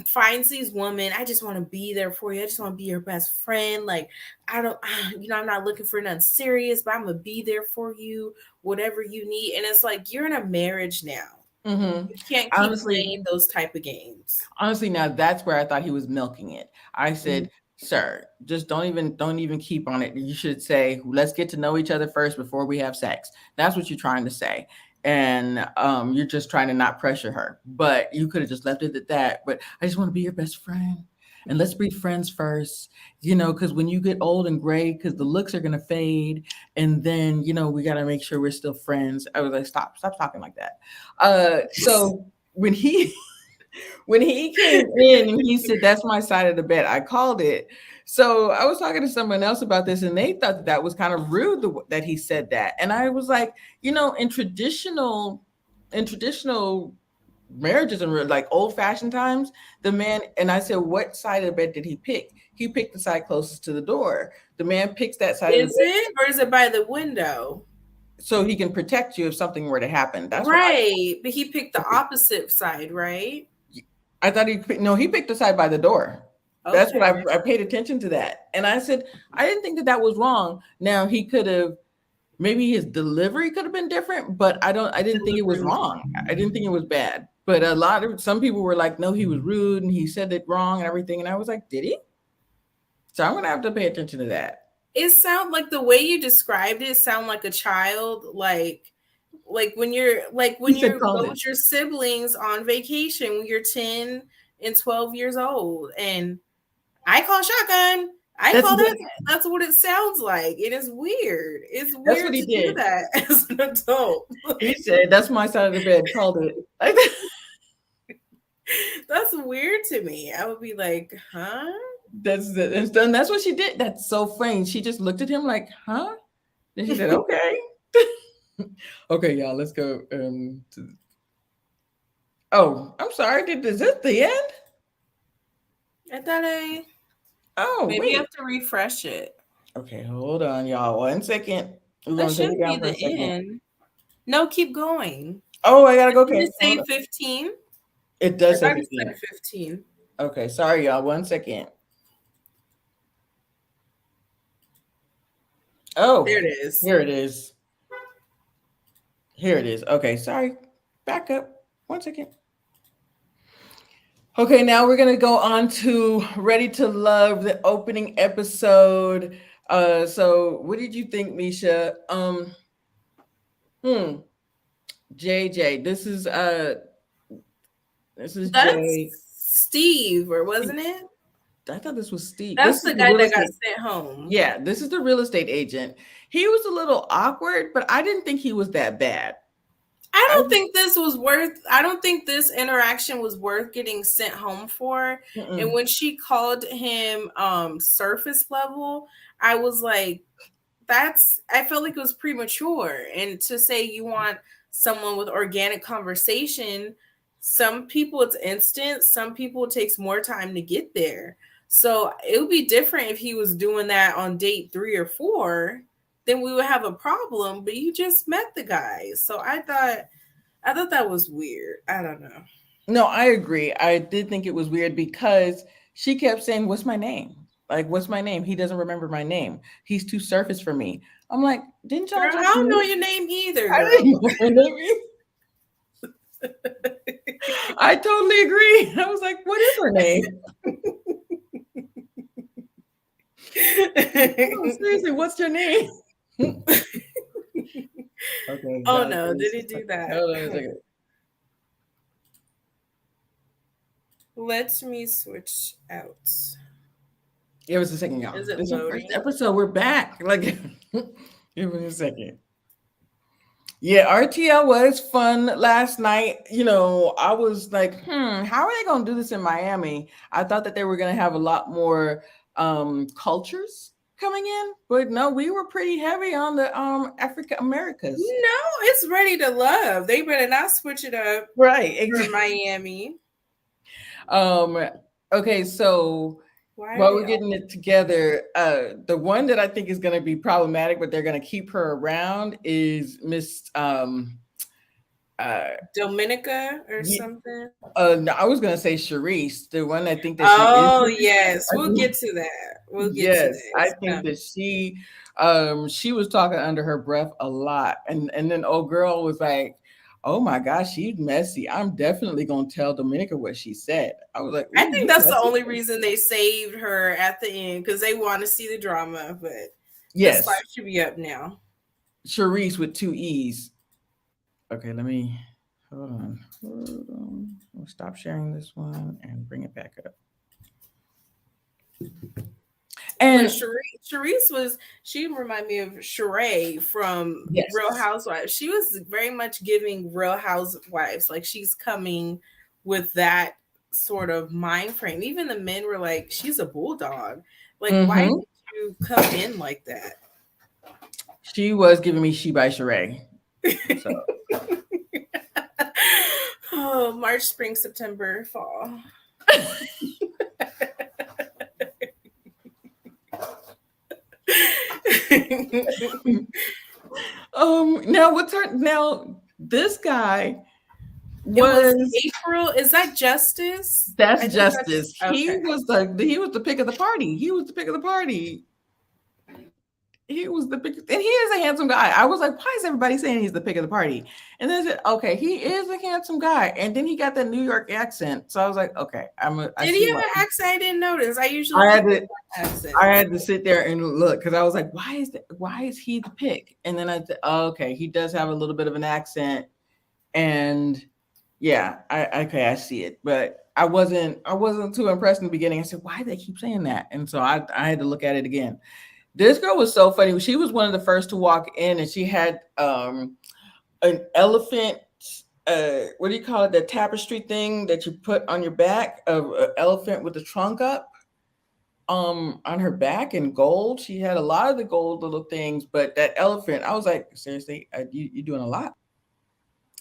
finds these women. I just want to be there for you. I just want to be your best friend. Like I don't, I'm not looking for nothing serious, but I'm gonna be there for you, whatever you need. And it's like you're in a marriage now. Mm-hmm. You can't keep Honestly, playing those type of games. honestly, now that's where I thought he was milking it. I Mhm. said, "Sir, just don't even keep on it. You should say, let's get to know each other first before we have sex." That's what you're trying to say. and you're just trying to not pressure her. But you could have just left it at that. But I just want to be your best friend. And let's be friends first, because when you get old and gray, because the looks are gonna fade, and then we gotta make sure we're still friends. I was like, stop talking like that. So when he when he came in and he said, "That's my side of the bed," I called it. So I was talking to someone else about this, and they thought that was kind of rude that he said that. And I was like, in traditional marriages and like old fashioned times, the man, and I said, "What side of the bed did he pick?" He picked the side closest to the door. The man picks that side of the Is bed it, or is it by the window? so he can protect you if something were to happen. That's what Right, but he picked the I. opposite side, right? I thought no, he picked the side by the door. That's what Okay. I paid attention to that. And I said, I didn't think that was wrong. Now he could have, maybe his delivery could have been different, but I didn't think it was Delivery was wrong. I didn't think it was bad. But some people were like, no, he was rude and he said it wrong and everything. And I was like, did he? So I'm going to have to pay attention to that. it sound like the way you described it sound like a child, like when you're He said, called go it. with your siblings on vacation when you're 10 and 12 years old, and I call shotgun. I That's call that. exactly, That's what it sounds like. It is weird. It's that's what weird he to do did. that as an adult. He said, that's my side of the bed, called it. That's weird to me. I would be like, huh? And that's what she did. That's so funny. She just looked at him like, huh? Then she said, okay. Okay, y'all, let's go. Oh, I'm sorry. Is this the end? I thought Oh, maybe you wait. have to refresh it. Okay, hold on, y'all. 1 second. We're That going to take it shouldn't be down for the a second. end. No, keep going. Oh, I got to go. Did Okay, it hold say on. 15? It I does say thought it 15. said 15. Okay, sorry, y'all. 1 second. There Oh, it is. here it is. Here it is. Okay, sorry. Back up. 1 second. Okay, now we're gonna go on to Ready to Love, the opening episode. So what did you think, Misha? Hmm, JJ. This is That's Jay. Steve, or wasn't it? I thought this was Steve. That's This is the the guy real that got estate. sent home. Yeah, this is the real estate agent. He was a little awkward, but I didn't think he was that bad. I I don't think this interaction was worth getting sent home for. And mm-mm. when she called him surface level, I was like, I felt like it was premature. And to say you want someone with organic conversation, some people it's instant, some people it takes more time to get there. So it would be different if he was doing that on date 3 or 4, then we would have a problem. But you just met the guy. So I thought that was weird. I don't know. No, I agree. I did think it was weird because she kept saying, "What's my name? Like, what's my name?" He doesn't remember my name. He's too surface for me. I'm like, didn't y'all Girl, I just don't know meet? your name either, I girl. didn't know her name. I totally agree. I was like, what is her name? No, seriously, what's your name? Okay, Oh guys, no, did he do that? hold on a second. Let me switch out. Give us a second, y'all. Is it This is our first loading? episode. We're back. Like, give me a second. Yeah, RTL was fun last night. I was like, how are they gonna do this in Miami? I thought that they were gonna have a lot more cultures coming in, but no, we were pretty heavy on the Africa Americas. No, it's Ready to Love. They better not switch it up Right, for exactly. Miami. Okay, so Why are while they we're all getting it together, the one that I think is going to be problematic, but they're going to keep her around is Miss uh Dominica or something? no, I was going to say Sharice, the one I think that she is. Oh yes, we'll get to that. We'll get to Yes, that. I It's think coming. that she was talking under her breath a lot, and then old girl was like, "Oh my gosh, she's messy. I'm definitely gonna tell Dominica what she said." I was like, I "Ooh, think you that's the messy." only reason they saved her at the end, because they want to see the drama. But the Yes, spot should be up now. Sharice with two E's. Okay, let me hold on. Hold on. We'll stop sharing this one and bring it back up. When And Sharice was, she reminded me of Sheree from Real yes. Housewives. She was very much giving Real Housewives, like she's coming with that sort of mind frame. Even the men were like, she's a bulldog. Like, why Mm-hmm. did you come in like that? She was giving me She by Sheree. So Oh, March, spring, September, fall. now what's her now this guy It was was April. Is that Justice? I that's think that's Justice. okay. He was the pick of the party. He was the pick of the party. He was the pick, and he is a handsome guy. I was like, why is everybody saying he's the pick of the party? And then I said, okay, he is a handsome guy. And then he got that New York accent. So I was like, okay, I Did he see have why. an accent? I didn't notice. I usually I pick had up to on I accents. had to sit there and look because I was like, why is he the pick? And then I said, oh, okay, he does have a little bit of an accent. And yeah, I see it. But I wasn't too impressed in the beginning. I said, why do they keep saying that? And so I had to look at it again. This girl was so funny. She was one of the first to walk in, and she had an elephant. What do you call it? The tapestry thing that you put on your back of an elephant with the trunk up. On her back in gold. She had a lot of the gold little things, but that elephant, I was like, seriously, you're doing a lot.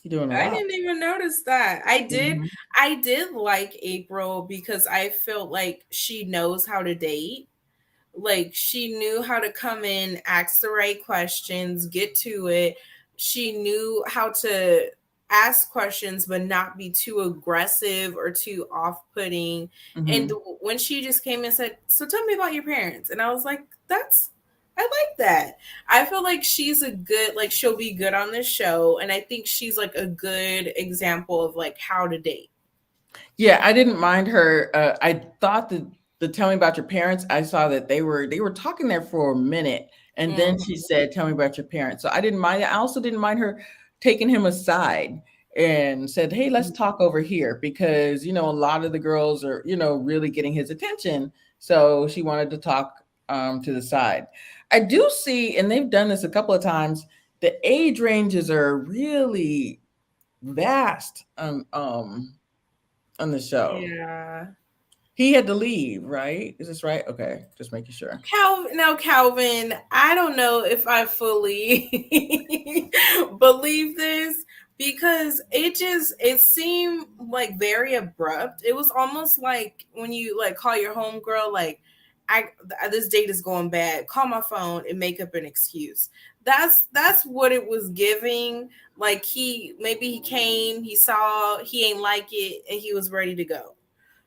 You're doing a I lot. didn't even notice that. I did. Mhm. I did like April because I felt like she knows how to date. Like she knew how to come in, ask the right questions, get to it. She knew how to ask questions but not be too aggressive or too off-putting. And Mhm. when she just came and said, "So tell me about your parents." And I was like, "That's I like that." I feel like she's a good, like she'll be good on this show, and I think she's like a good example of like how to date. Yeah, I didn't mind her. I thought the tell me about your parents. I saw that they were talking there for a minute, and then she Mhm. said, "Tell me about your parents." So I didn't mind it. I also didn't mind her taking him aside and said, "Hey, let's talk over here," because a lot of the girls are really getting his attention. So she wanted to talk to the side. I do see, and they've done this a couple of times. The age ranges are really vast on the show. Yeah. He had to leave, right? Is this right? Okay, just making sure. Calvin, I don't know if I fully believe this because it seemed like very abrupt. It was almost like when you like call your homegirl like I this date is going bad. Call my phone and make up an excuse. That's what it was giving. Like he came, he saw, he ain't like it, and he was ready to go.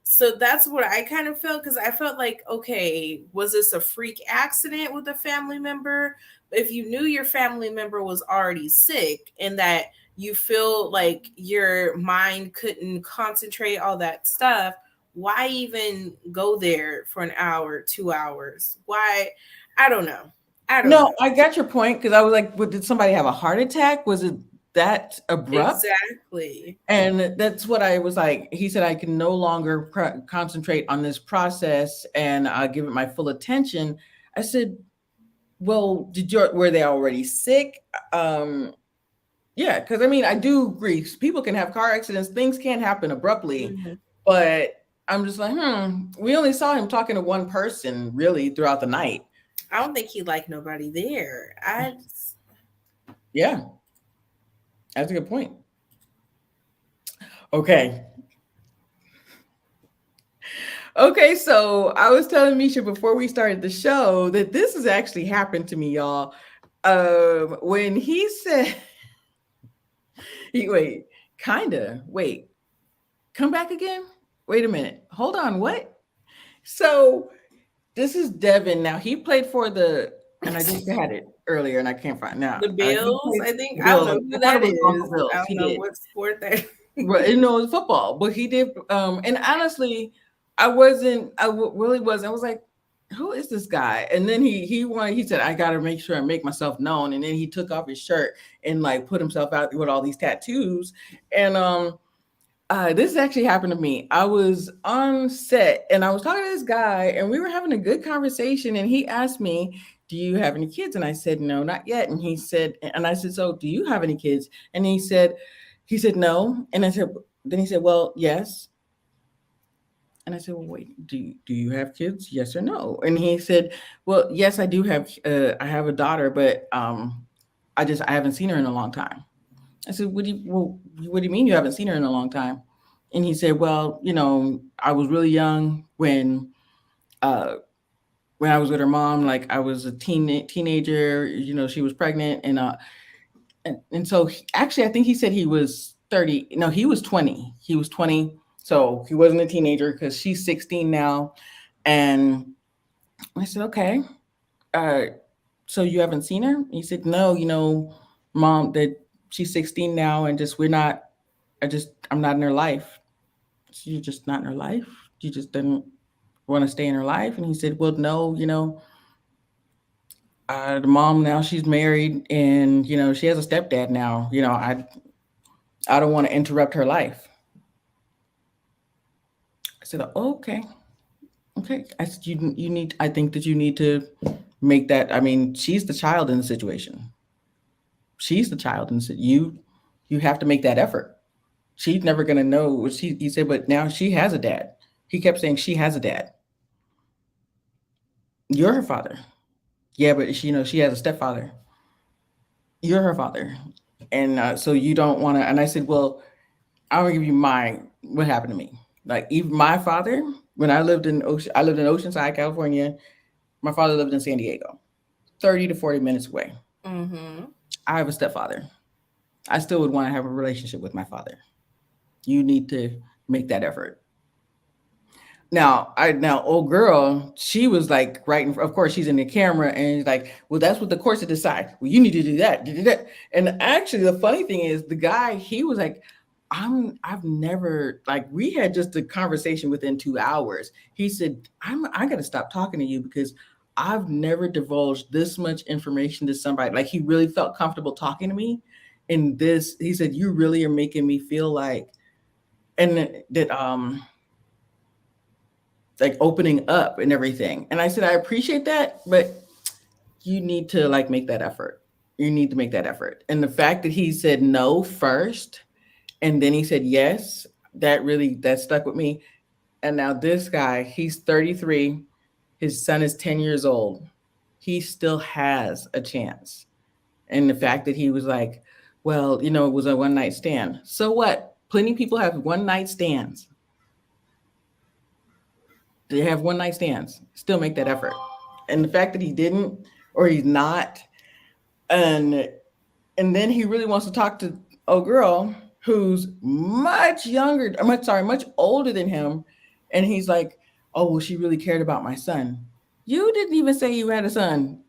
So that's what I kind of felt because I felt like, okay, was this a freak accident with a family member? If you knew your family member was already sick and that you feel like your mind couldn't concentrate, all that stuff, why even go there for an hour, 2 hours? Why? I don't know. I don't No, know. I got your point because I was like, did somebody have a heart attack? Was it that abrupt? Exactly. And that's what I was like. He said I can no longer concentrate on this process and give it my full attention. I said, well, were they already sick? Um, yeah, because I mean, I do agree. People can have car accidents. Things can happen abruptly, Mhm. but I'm just like, we only saw him talking to one person really throughout the night. I don't think he liked nobody there. Yeah, that's a good point. Okay. Okay, so I was telling Misha before we started the show that this has actually happened to me, y'all. When he said, wait, kinda, wait, come back again? Wait a minute, hold on, what? So this is Devin. Now he played for and I just had it earlier and I can't find now. The He Bills, played I think. the I don't Bills. know I who thought it that was Buffalo is. I Bills. don't He know did. what sport that. But it was football, but he did. And honestly, I wasn't. Really wasn't. I was like, who is this guy? And then he said, I gotta make sure I make myself known. And then he took off his shirt and like put himself out with all these tattoos. And this actually happened to me. I was on set and I was talking to this guy and we were having a good conversation and he asked me, do you have any kids? And I said, no, not yet. And he said, and I said, so do you have any kids? And he said, no. And I said, then he said, well, yes. And I said, well, wait, do you have kids? Yes or no? And he said, well, yes, I do have, I have a daughter, but I haven't seen her in a long time. I said, what do you mean you haven't seen her in a long time? And he said, well, I was really young uh, when I was with her mom. Like I was a teenager. She was pregnant, and so actually, I think he said he was 30. No, he was 20. He was 20, so he wasn't a teenager because she's 16 now. And I said, okay. Uh, so you haven't seen her? He said, no. Mom, that she's 16 now, and just we're not. I'm not in her life. So you're just not in her life. You just didn't want to stay in her life. And he said, well, no. The mom now she's married, and she has a stepdad now. I don't want to interrupt her life. I said, oh, okay, okay. I said, you need. I think that you need to make that. I mean, she's the child in the situation. She's the child, and said you have to make that effort. She's never gonna know what she. He said, but now she has a dad. He kept saying she has a dad. You're her father. Yeah, but she has a stepfather. You're her father, and so you don't want to. And I said, well, I'm gonna give you what happened to me. Like even my father, when I lived in Oceanside, California. My father lived in San Diego, 30 to 40 minutes away. Mm-hmm. I have a stepfather. I still would want to have a relationship with my father. You need to make that effort. Now old girl, she was like of course she's in the camera and he's like, well, that's what the courts to decide. Well, you need to do that, do that. And actually the funny thing is the guy, he was like, I've never, like, we had just a conversation within 2 hours. He said, I gotta stop talking to you because I've never divulged this much information to somebody. Like he really felt comfortable talking to me. And this, he said, you really are making me feel like, and that like opening up and everything. And I said, I appreciate that, but you need to like make that effort. You need to make that effort. And the fact that he said no first and then he said yes, that stuck with me. And now this guy, he's 33, his son is 10 years old. He still has a chance. And the fact that he was like, well, it was a one night stand. So what? Plenty of people have one night stands. They have one night stands. Still make that effort. And the fact that he didn't or he's not, and then he really wants to talk to a girl who's much younger, much older than him, and he's like, oh well, she really cared about my son. You didn't even say you had a son.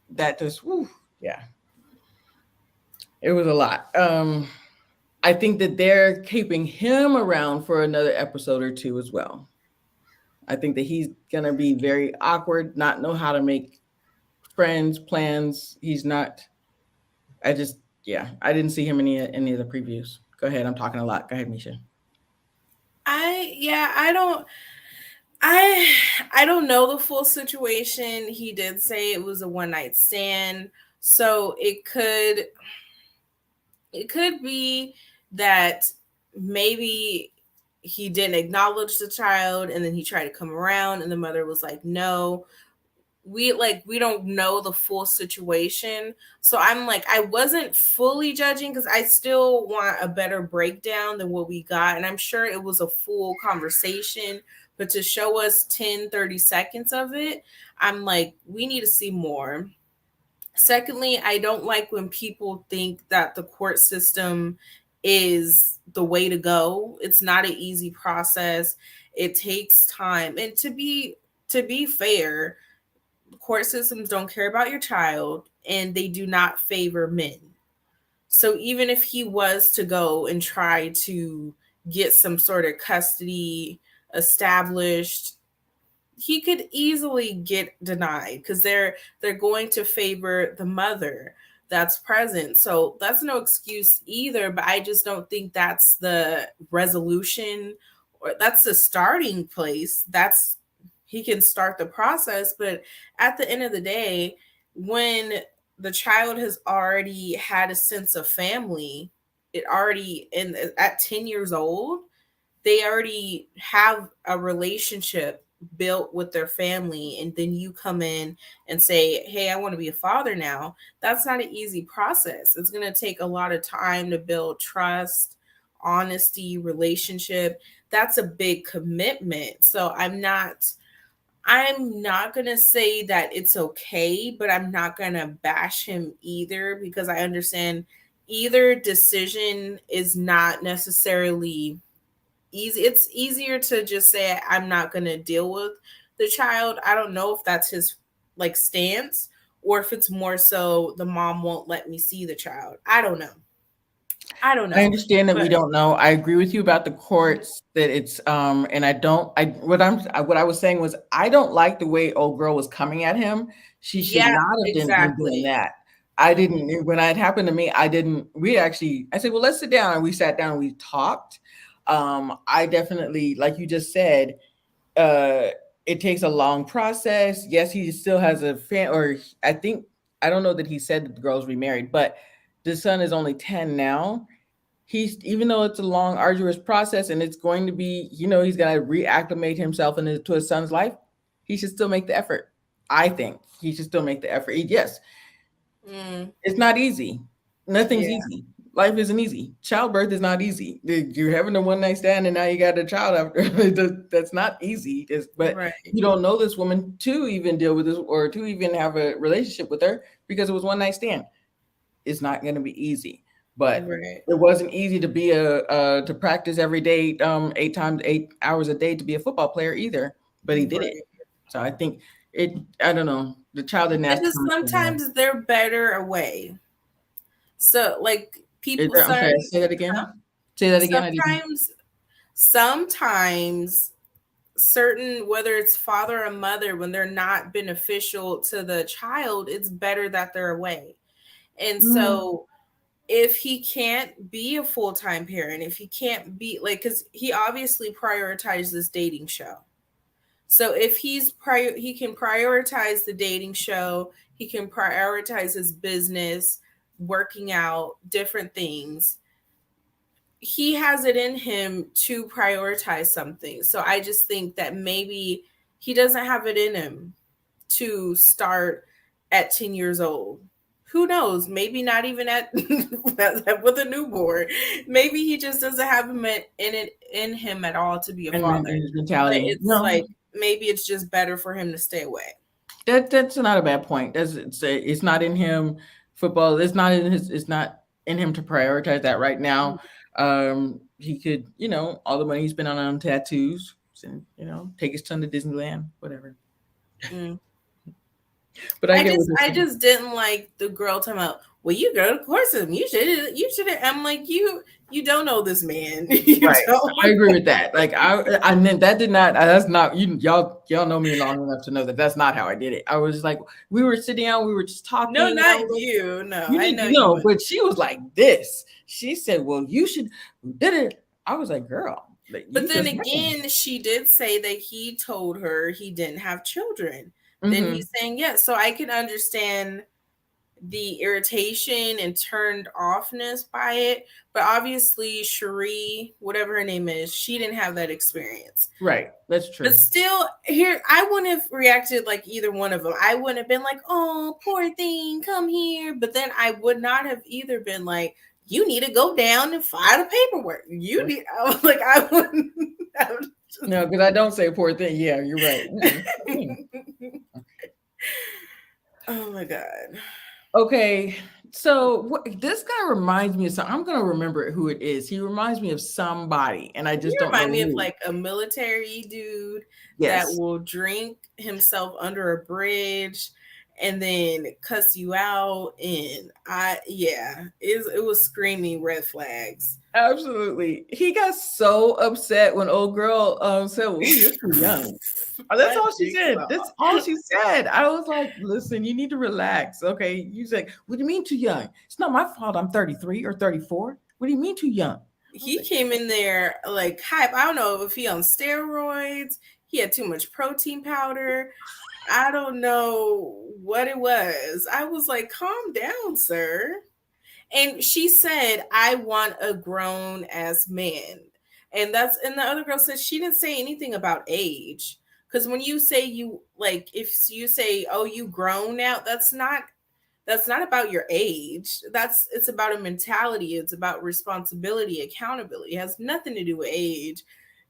That just, whew, yeah, it was a lot. I think that they're keeping him around for another episode or two as well. I think that he's gonna be very awkward, not know how to make friends, plans. He's not. I just, yeah, I didn't see him in any of the previews. Go ahead, I'm talking a lot. Go ahead, Misha. I don't I I don't know the full situation. He did say it was a one night stand. So it could be that maybe he didn't acknowledge the child and then he tried to come around and the mother was like, no. We don't know the full situation. So I'm like, I wasn't fully judging because I still want a better breakdown than what we got. And I'm sure it was a full conversation, but to show us 10-30 seconds of it, I'm like, we need to see more. Secondly, I don't like when people think that the court system is the way to go. It's not an easy process. It takes time. And to be fair, court systems don't care about your child and they do not favor men. So even if he was to go and try to get some sort of custody established, he could easily get denied because they're going to favor the mother that's present. So that's no excuse either, but I just don't think that's the resolution, or that's the starting place. That's, he can start the process, but at the end of the day, when the child has already had a sense of family, it already in at 10 years old, they already have a relationship built with their family, and then you come in and say, hey, I want to be a father now. That's not an easy process. It's going to take a lot of time to build trust, honesty, relationship. That's a big commitment. So I'm not going to say that it's okay, but I'm not going to bash him either, because I understand either decision is not necessarily easy. It's easier to just say I'm not going to deal with the child. I don't know if that's his like stance, or if it's more so the mom won't let me see the child. I don't know. I don't I know. understand that we But don't know. I agree with you about the courts that it's and I don't I what I was saying was I don't like the way old girl was coming at him. She should yeah, not have been doing exactly. that. I Mhm. didn't when it happened to me, I didn't we actually I said, well, let's sit down, and we sat down and we talked. I definitely, like you just said, uh it takes a long process. Yes, he still has a fan, or I think, I don't know that he said that the girl's remarried, but the son is only 10 now. He's, even though it's a long arduous process and it's going to be, he's going to reacclimate himself into his son's life, he should still make the effort. I think he should still make the effort. Yes, Mm, it's not easy. Nothing's yeah, easy. Life isn't easy. Childbirth is not easy. You're having a one night stand and now you got a child after. That's not easy. But right, you don't know this woman to even deal with this, or to even have a relationship with her, because it was one night stand. It's not going to be easy. But right, it wasn't easy to be to practice every day, 8 hours a day to be a football player either. But he did it. right. So I think it. I don't know. The child didn't I ask just too much from him. sometimes they're better away. So like people, I'm sorry. certain Say that again. Say that again. I didn't. sometimes sometimes certain, whether it's father or mother, when they're not beneficial to the child, it's better that they're away. And Mm, so if he can't be a full-time parent, if he can't be like, because he obviously prioritizes this dating show. So if he can prioritize the dating show, he can prioritize his business, working out, different things. He has it in him to prioritize something. So I just think that maybe he doesn't have it in him to start at 10 years old. Who knows? Maybe not even at with a newborn. Maybe he just doesn't have him in him at all to be a and father. his But mentality. it's like maybe it's just better for him to stay away. That's not a bad point. It's not in him. Football. It's not in his. It's not in him to prioritize that right now. He could, all the money he spent on tattoos, and take his son to Disneyland, whatever. Mm. But I I get just what you're I saying. just didn't like the girl talking about, well, you go to course with him. You should. I'm like, you don't know this man. You Right. I don't. agree with that. Like I mean, that did not. That's not you. Y'all know me long enough to know that that's not how I did it. I was like, we were sitting down, we were just No, talking, and I not was like, you. No, you I need know to you know. wouldn't. But she was like this. She said, well, you should did it. I was like, girl, like, But you then just met him. again, she did say that he told her he didn't have children. Then Hmm. he's saying yes. So I can understand the irritation and turned offness by it. But obviously, Cherie, whatever her name is, she didn't have that experience. Right. That's But true. still, here, I wouldn't have reacted like either one of them. I wouldn't have been like, oh, poor thing, come here. But then I would not have either been like, you need to go down and file the paperwork. You need, I was like, I wouldn't. I would No, because I don't say poor thing. Yeah, you're right. Mm-mm. oh my God. Okay, so this guy reminds me of some. I'm gonna remember who it is. He reminds me of somebody, and I You just don't know remind me of who. like a military dude that Yes. will drink himself under a bridge and then cuss you out. And it was screaming red flags. Absolutely. He got so upset when old girl said, "Oh, you're too young." That's What all she said. jigsaw? That's all she said. I was like, listen, you need to relax. Okay. You say, what do you mean too young? It's not my fault I'm 33 or 34. What do you mean too young? I was He like, came in there like hype. I don't know if he on steroids. He had too much protein powder. I don't know what it was. I was like, calm down, sir. And she said, I want a grown ass man. And the other girl said she didn't say anything about age. Because when you say you like, if you say, oh, you grown now, that's not about your age. It's about a mentality. It's about responsibility, accountability. It has nothing to do with age.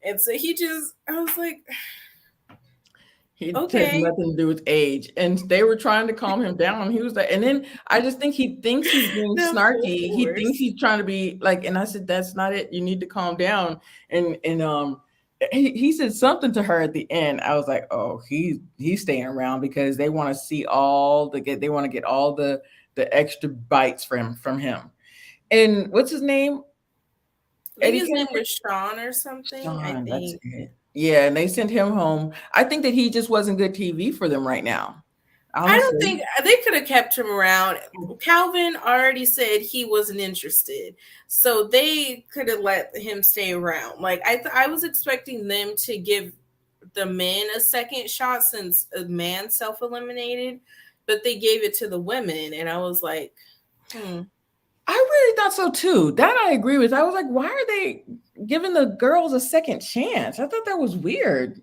And so I was like, he has okay. nothing to do with age. And they were trying to calm him down. He was like, and then I just think he thinks he's being The full snarky. He thinks force. he's trying to be like, and I said, that's not it. You need to calm down. And he said something to her at the end. I was like, oh, he's staying around because they want to see they want to get all the extra bites from him. And what's his name? I think Eddie his name Kennedy? was Sean or something. I Sean, that's think. it. Yeah, and they sent him home. I think that he just wasn't good TV for them right now. I don't Honestly. think they could have kept him around. Calvin already said he wasn't interested, so they could have let him stay around. Like I was expecting them to give the men a second shot since a man self eliminated, but they gave it to the women, and I was like, hmm. I really thought so too. That I agree with. I was like, why are they giving the girls a second chance? I thought that was weird.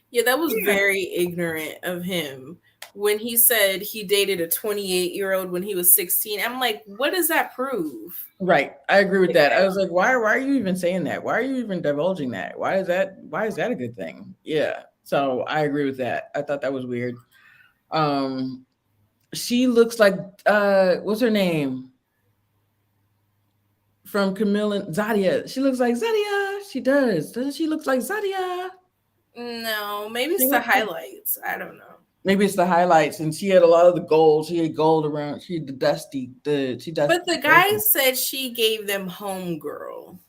Yeah, that was Yeah. very ignorant of him when he said he dated a 28-year-old when he was 16. I'm like, what does that prove? Right. I agree with Like, that. I was like, why are you even saying that? Why are you even divulging that? Why is that a good thing? Yeah. So I agree with that. I thought that was weird. Um she looks like what's her name? From Camille and Zadia. She looks like Zadia. She does. Doesn't she look like Zadia? no, maybe She it's the looks like highlights. I don't know. maybe it's the highlights, and she had a lot of the gold. She had gold around. She had the dusty. The she But dusty. the guy said she gave them homegirl.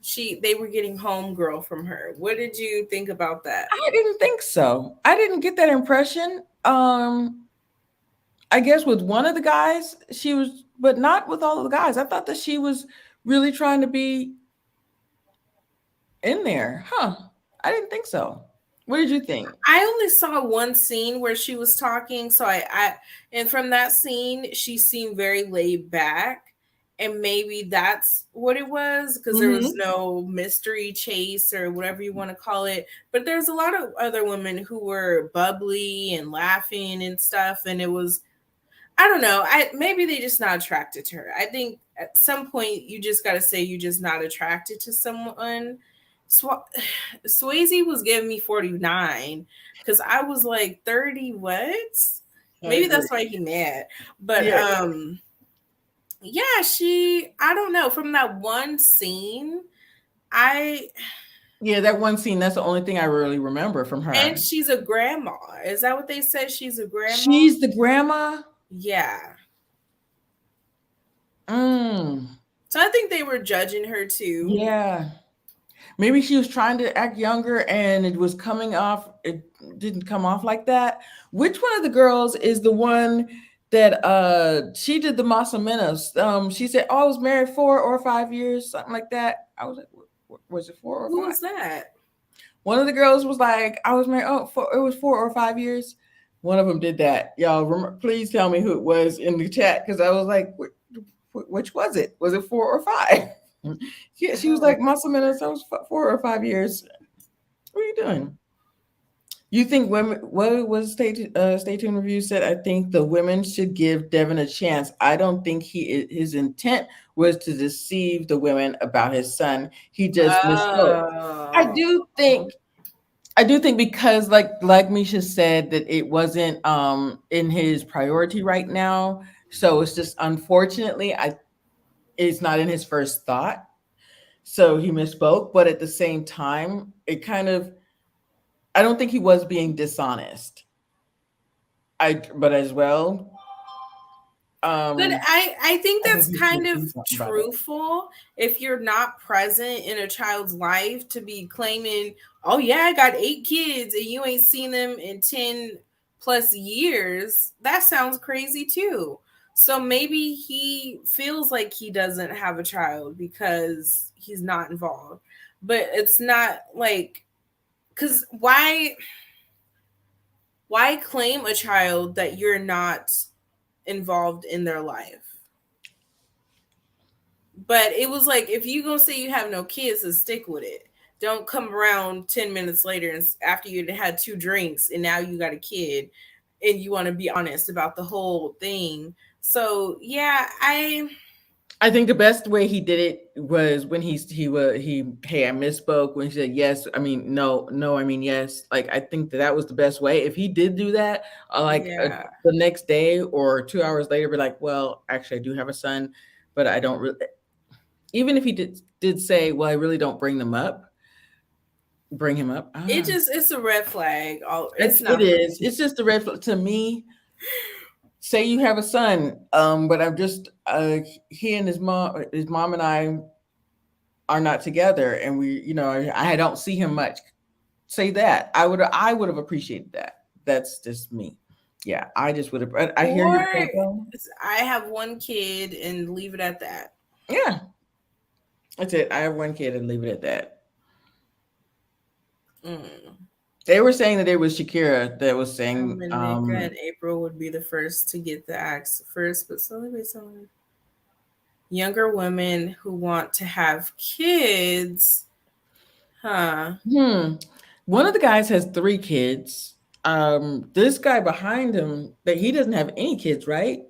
They were getting homegirl from her. What did you think about that? I didn't think so. I didn't get that impression. I guess with one of the guys, she was, but not with all of the guys. I thought that she was really trying to be in there. Huh. I didn't think so. What did you think? I only saw one scene where she was talking, so and from that scene, she seemed very laid back, and maybe that's what it was because there was Mm-hmm. no mystery chase or whatever you want to call it. But there's a lot of other women who were bubbly and laughing and stuff, and it was I don't know. I maybe they just not attracted to her. I think at some point you just got to say you're just not attracted to someone. Swayze was giving me 49 because I was like 30. What? I Maybe agree. that's why he mad. But Yeah. yeah, she. I don't know. From that one scene, I Yeah, that one scene, that's the only thing I really remember from and her. she's a grandma. Is that what they said? She's a grandma. She's the grandma. Yeah. Mm, So I think they were judging her too. yeah. Maybe she was trying to act younger and it was coming off, it didn't come off like that. Which one of the girls is the one that she did the Masamenos? She said, oh, I was married 4 or 5 years, something like that. I was like, was it 4 or 5?" Who was that? One of the girls was like, I was married, it was 4 or 5 years. One of them did that. Y'all, please tell me who it was in the chat because I was like, which was it? Was it 4 or 5? Yeah, she was Oh, like, muscle minutes, that was 4 or 5 years. What are you doing? You think women, what was Stay Tuned Review said? I think the women should give Devin a chance. I don't think his intent was to deceive the women about his son. He just misspoke. I oh, do think I do think because like Misha said that it wasn't in his priority right now. So it's just unfortunately it's not in his first thought. So he misspoke, but at the same time, it kind of I don't think he was being dishonest. but as well, But I think I think that's he kind should of do something about it. truthful if you're not present in a child's life to be claiming, oh yeah, I got 8 kids and you ain't seen them in 10 plus years. That sounds crazy too. So maybe he feels like he doesn't have a child because he's not involved. But it's not like, cuz why claim a child that you're not involved in their life? But it was like, if you gonna say you have no kids, then stick with it. Don't come around 10 minutes later and after you had 2 drinks and now you got a kid, and you want to be honest about the whole thing. So yeah, I think the best way he did it was when he hey, I misspoke when he said yes. I mean no, no. I mean yes. Like I think that was the best way. If he did do that, yeah, the next day or 2 hours later, be like, well, actually, I do have a son, but I don't really. Even if he did say, well, I really don't bring him up. it just it's a red flag. All it's It not for is. me. It's just a red flag to me. Say you have a son, but I'm just he and his mom and I are not together, and we, I don't see him much. Say that I would have appreciated that. That's just me. Yeah, I just would have. I hear Or your point though. I have one kid and leave it at that. Yeah, that's it. I have one kid and leave it at that. Mm. They were saying that it was Shakira that was saying, Dominica and April would be the first to get the axe first, but slowly based on younger women who want to have kids. Huh. hmm. One of the guys has 3 kids. This guy behind him, that he doesn't have any kids, right?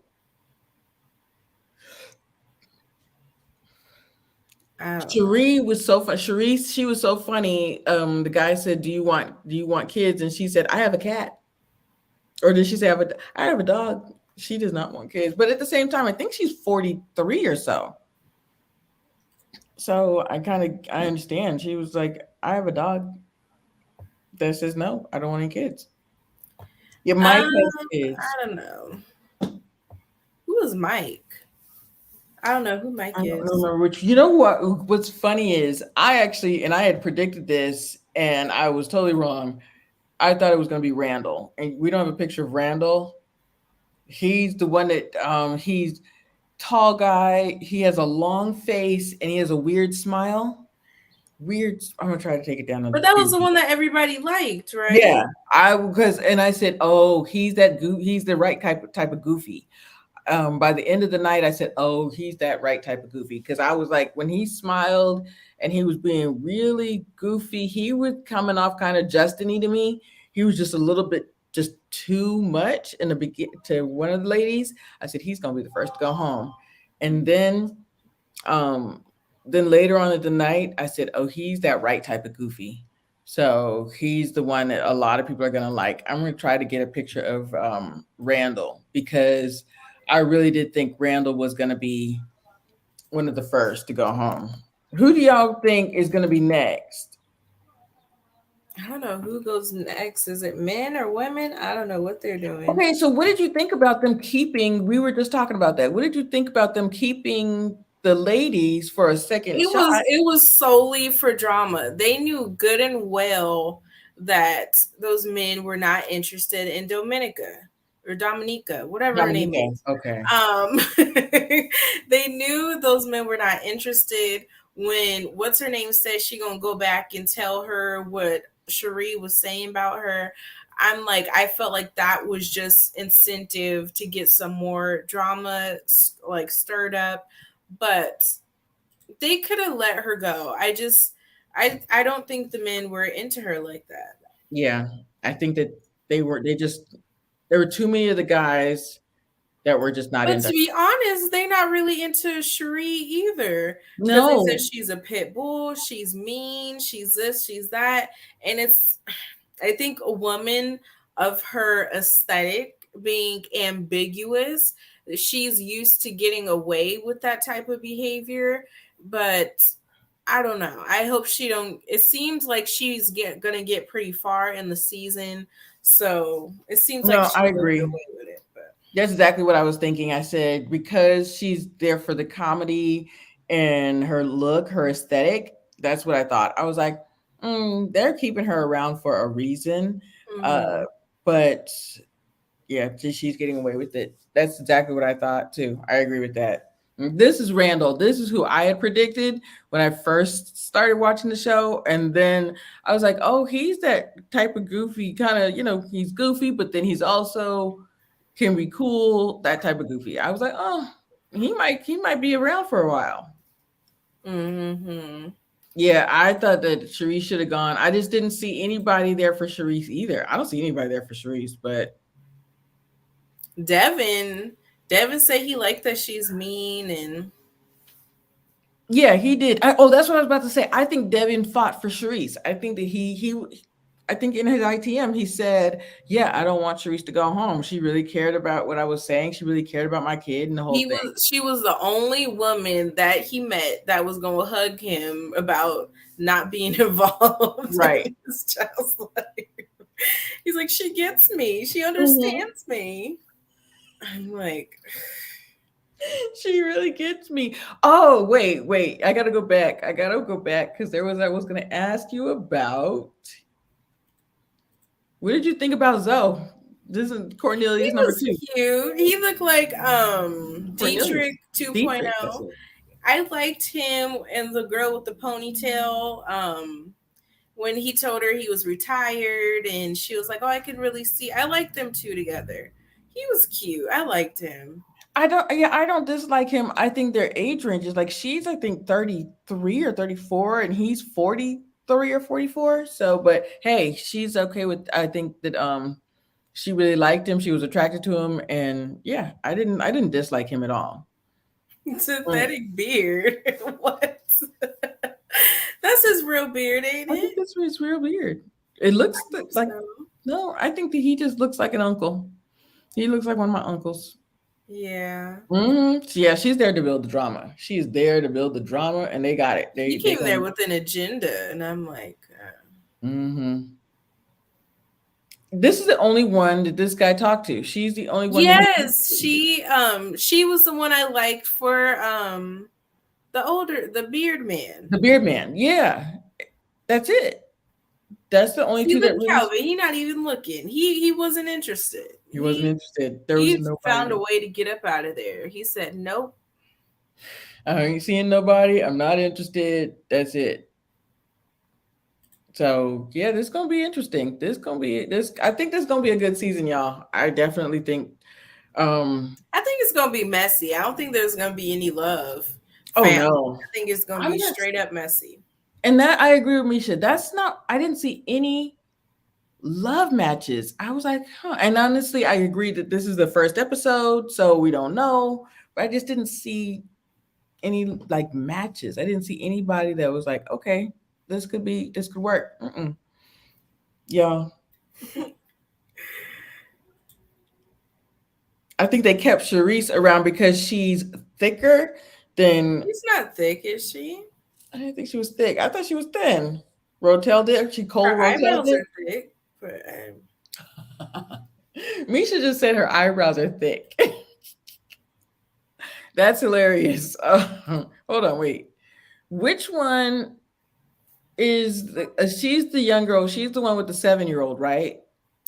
I don't know. Cherie was so fun. Cherie, she was so funny. The guy said, "Do you want kids?" And she said, "I have a cat." Or did she say, "I have a dog"? She does not want kids, but at the same time, I think she's 43 or so. So I understand. She was like, "I have a dog that says no, I don't want any kids." Yeah, Mike has kids. I don't know. Who is Mike? I don't know who I Mike don't is. remember which. You know what? What's funny is I had predicted this, and I was totally wrong. I thought it was going to be Randall, and we don't have a picture of Randall. He's the one that he's tall guy. He has a long face and he has a weird smile. Weird. I'm gonna try to take it down But on. that was the one that everybody liked, Yeah, right? I said, oh, he's the right type of goofy. By the end of the night, I said, "Oh, he's that right type of goofy." Because I was like, when he smiled and he was being really goofy, he was coming off kind of Justin-y to me. He was just a little bit, just too much in the begin to one of the ladies. I said, he's gonna be the first to go home, and um, then later on in the night, I said, "Oh, he's that right type of goofy." So he's the one that a lot of people are gonna like. I'm gonna try to get a picture of Randall because I really did think Randall was gonna be one of the first to go home. Who do y'all think is gonna be next? I don't know who goes next. Is it men or women? I don't know what they're doing. Okay, so what did you think about them keeping? We were just talking about that. What did you think about them keeping the ladies for a second shot? It was solely for drama. They knew good and well that those men were not interested in Dominica, whatever her name Dominica. is. Okay. Um, they knew those men were not interested when what's her name said she gonna go back and tell her what Cherie was saying about her. I'm like, I felt like that was just incentive to get some more drama like stirred up, but they could have let her go. I don't think the men were into her like that. Yeah, I think that there were too many of the guys that were just not But into to her. be honest, they not really into Cherie either because they said No. she's a pit bull, she's mean, she's this, she's that, and it's I think a woman of her aesthetic being ambiguous, she's used to getting away with that type of behavior, but I don't know. I hope she don't. It seems like she's gonna get pretty far in the season, So it seems like No, she I will get agree. away with it. But That's exactly what I was thinking. I said because she's there for the comedy and her look, her aesthetic. That's what I thought. I was like, they're keeping her around for a reason. Uh, hmm but yeah, she's getting away with it. That's exactly what I thought too. I agree with that. This is Randall. This is who I had predicted when I first started watching the show. And then I was like, oh, he's that type of goofy kind of, he's goofy, but then he's also can be cool, that type of goofy. I was like, oh, he might be around for a while. hmm Yeah, I thought that Sharice should have gone. I just didn't see anybody there for Sharice either. I don't see anybody there for Sharice, but Devin, Devin said he liked that she's mean and yeah, he did. Oh, that's what I was about to say. I think Devin fought for Sharice. I think that I think in his ITM he said, "Yeah, I don't want Sharice to go home. She really cared about what I was saying. She really cared about my kid and the whole thing." she was the only woman that he met that was gonna hug him about not being involved Right. in his child's life. He's like, she gets me, she Mhm. understands me. I'm like, She really gets me. Oh, wait. I gotta go back. Because I was gonna ask you about what did you think about Zoe? This is he Cornelius number was two. cute. He looked like Cornelius. Dietrich 2.0. Dietrich, that's it. I liked him and the girl with the ponytail. When he told her he was retired and she was like, oh, I can really see. I liked them two together. He was cute. I liked him. I don't dislike him. I think their age range is like she's I think 33 or 34 and he's 43 or 44. So but hey, she's okay with I think that she really liked him. She was attracted to him and yeah, I didn't dislike him at all. Mm, Synthetic beard. What? That's his real beard, ain't I think it? this was real weird. It I looks hope like so. no, I think that he just looks like an uncle. He looks like one of my uncles. Yeah. Yeah, she's there to build the drama. She's there to build the drama, and they got it. He They came there going. with an agenda, and I'm like, Mm-hmm. This is the only one that this guy talked to. She's the only one that he talked yes, to. she was the one I liked for the beard man. The beard man. Yeah, that's it. That's the only See, two look that at really. Calvin. He not even looking. He wasn't interested. He wasn't interested. There was nobody Found a there. way to get up out of there. He said, nope. I ain't seeing nobody. I'm not interested. That's it. So yeah, this is gonna be interesting. This gonna be this. I think this is gonna be a good season, y'all. I definitely think. I think it's gonna be messy. I don't think there's gonna be any love Oh found. no, I think it's gonna I'm be not. straight up messy. And that I agree with Misha. That's not. I didn't see any love matches. I was like, huh. And honestly, I agree that this is the first episode, so we don't know. But I just didn't see any like matches. I didn't see anybody that was like, okay, this could work. Yeah, I think they kept Charisse around because she's thicker than. She's not thick, is she? I didn't think she was thick. I thought she was thin. Rotel did. She Cole Her Rotel eyebrows did. are thick, but Misha just said her eyebrows are thick. That's hilarious. Hold on, wait. Which one is she's the young girl? She's the one with the 7-year-old, right?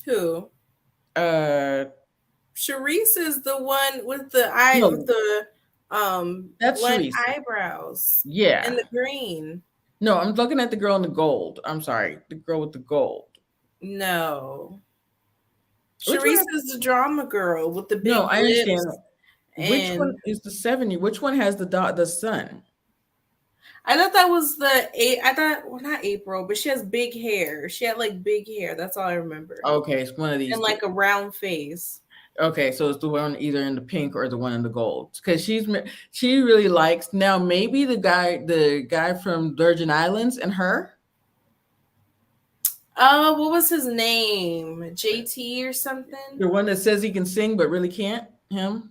who? Uh, Sharice is the one with the eye with no, the that's blonde Sharice. eyebrows and Yeah. the green. No, I'm looking at the girl in the gold. I'm sorry, the girl with the gold. No. Which Sharice one? is the drama girl with the No, big I understand. lips. Which one And is the 7? Which one has the son? I thought that was I thought, well, not April, but she has big hair. She had like big hair. That's all I remember. Okay, it's one of these And two. like a round face. Okay, so it's the one either in the pink or the one in the gold. Because she really likes now. Maybe the guy from Virgin Islands and her, What was his name? JT or something? the one that says he can sing but really can't. Him.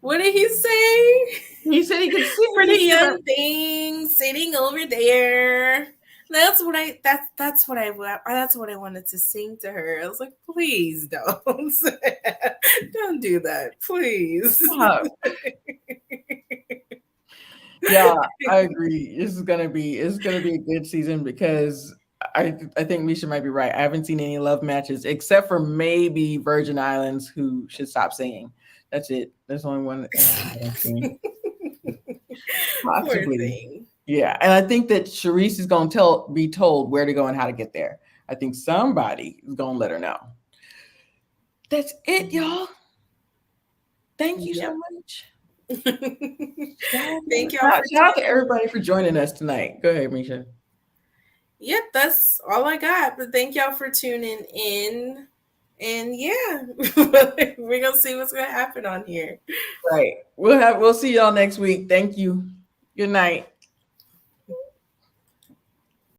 What did he say? He said he could sing. He Pretty said, young thing sitting over there. That's what I wanted to sing to her. I was like, please don't. Don't do that, please. Stop. Yeah, I agree. It's gonna be a good season because I think Misha might be right. I haven't seen any love matches except for maybe Virgin Islands, who should stop singing. That's it. That's the only one that I've seen. Poor Possibly. thing. Yeah. And I think that Sharice is gonna be told where to go and how to get there. I think somebody is gonna let her know. That's it, y'all. Thank you so Yep. much. Thank y'all for Shout out to tuning. everybody for joining us tonight. Go ahead, Misha. Yep, that's all I got. But thank y'all for tuning in. And yeah, we're gonna see what's gonna happen on here. Right. We'll see y'all next week. Thank you. Good night.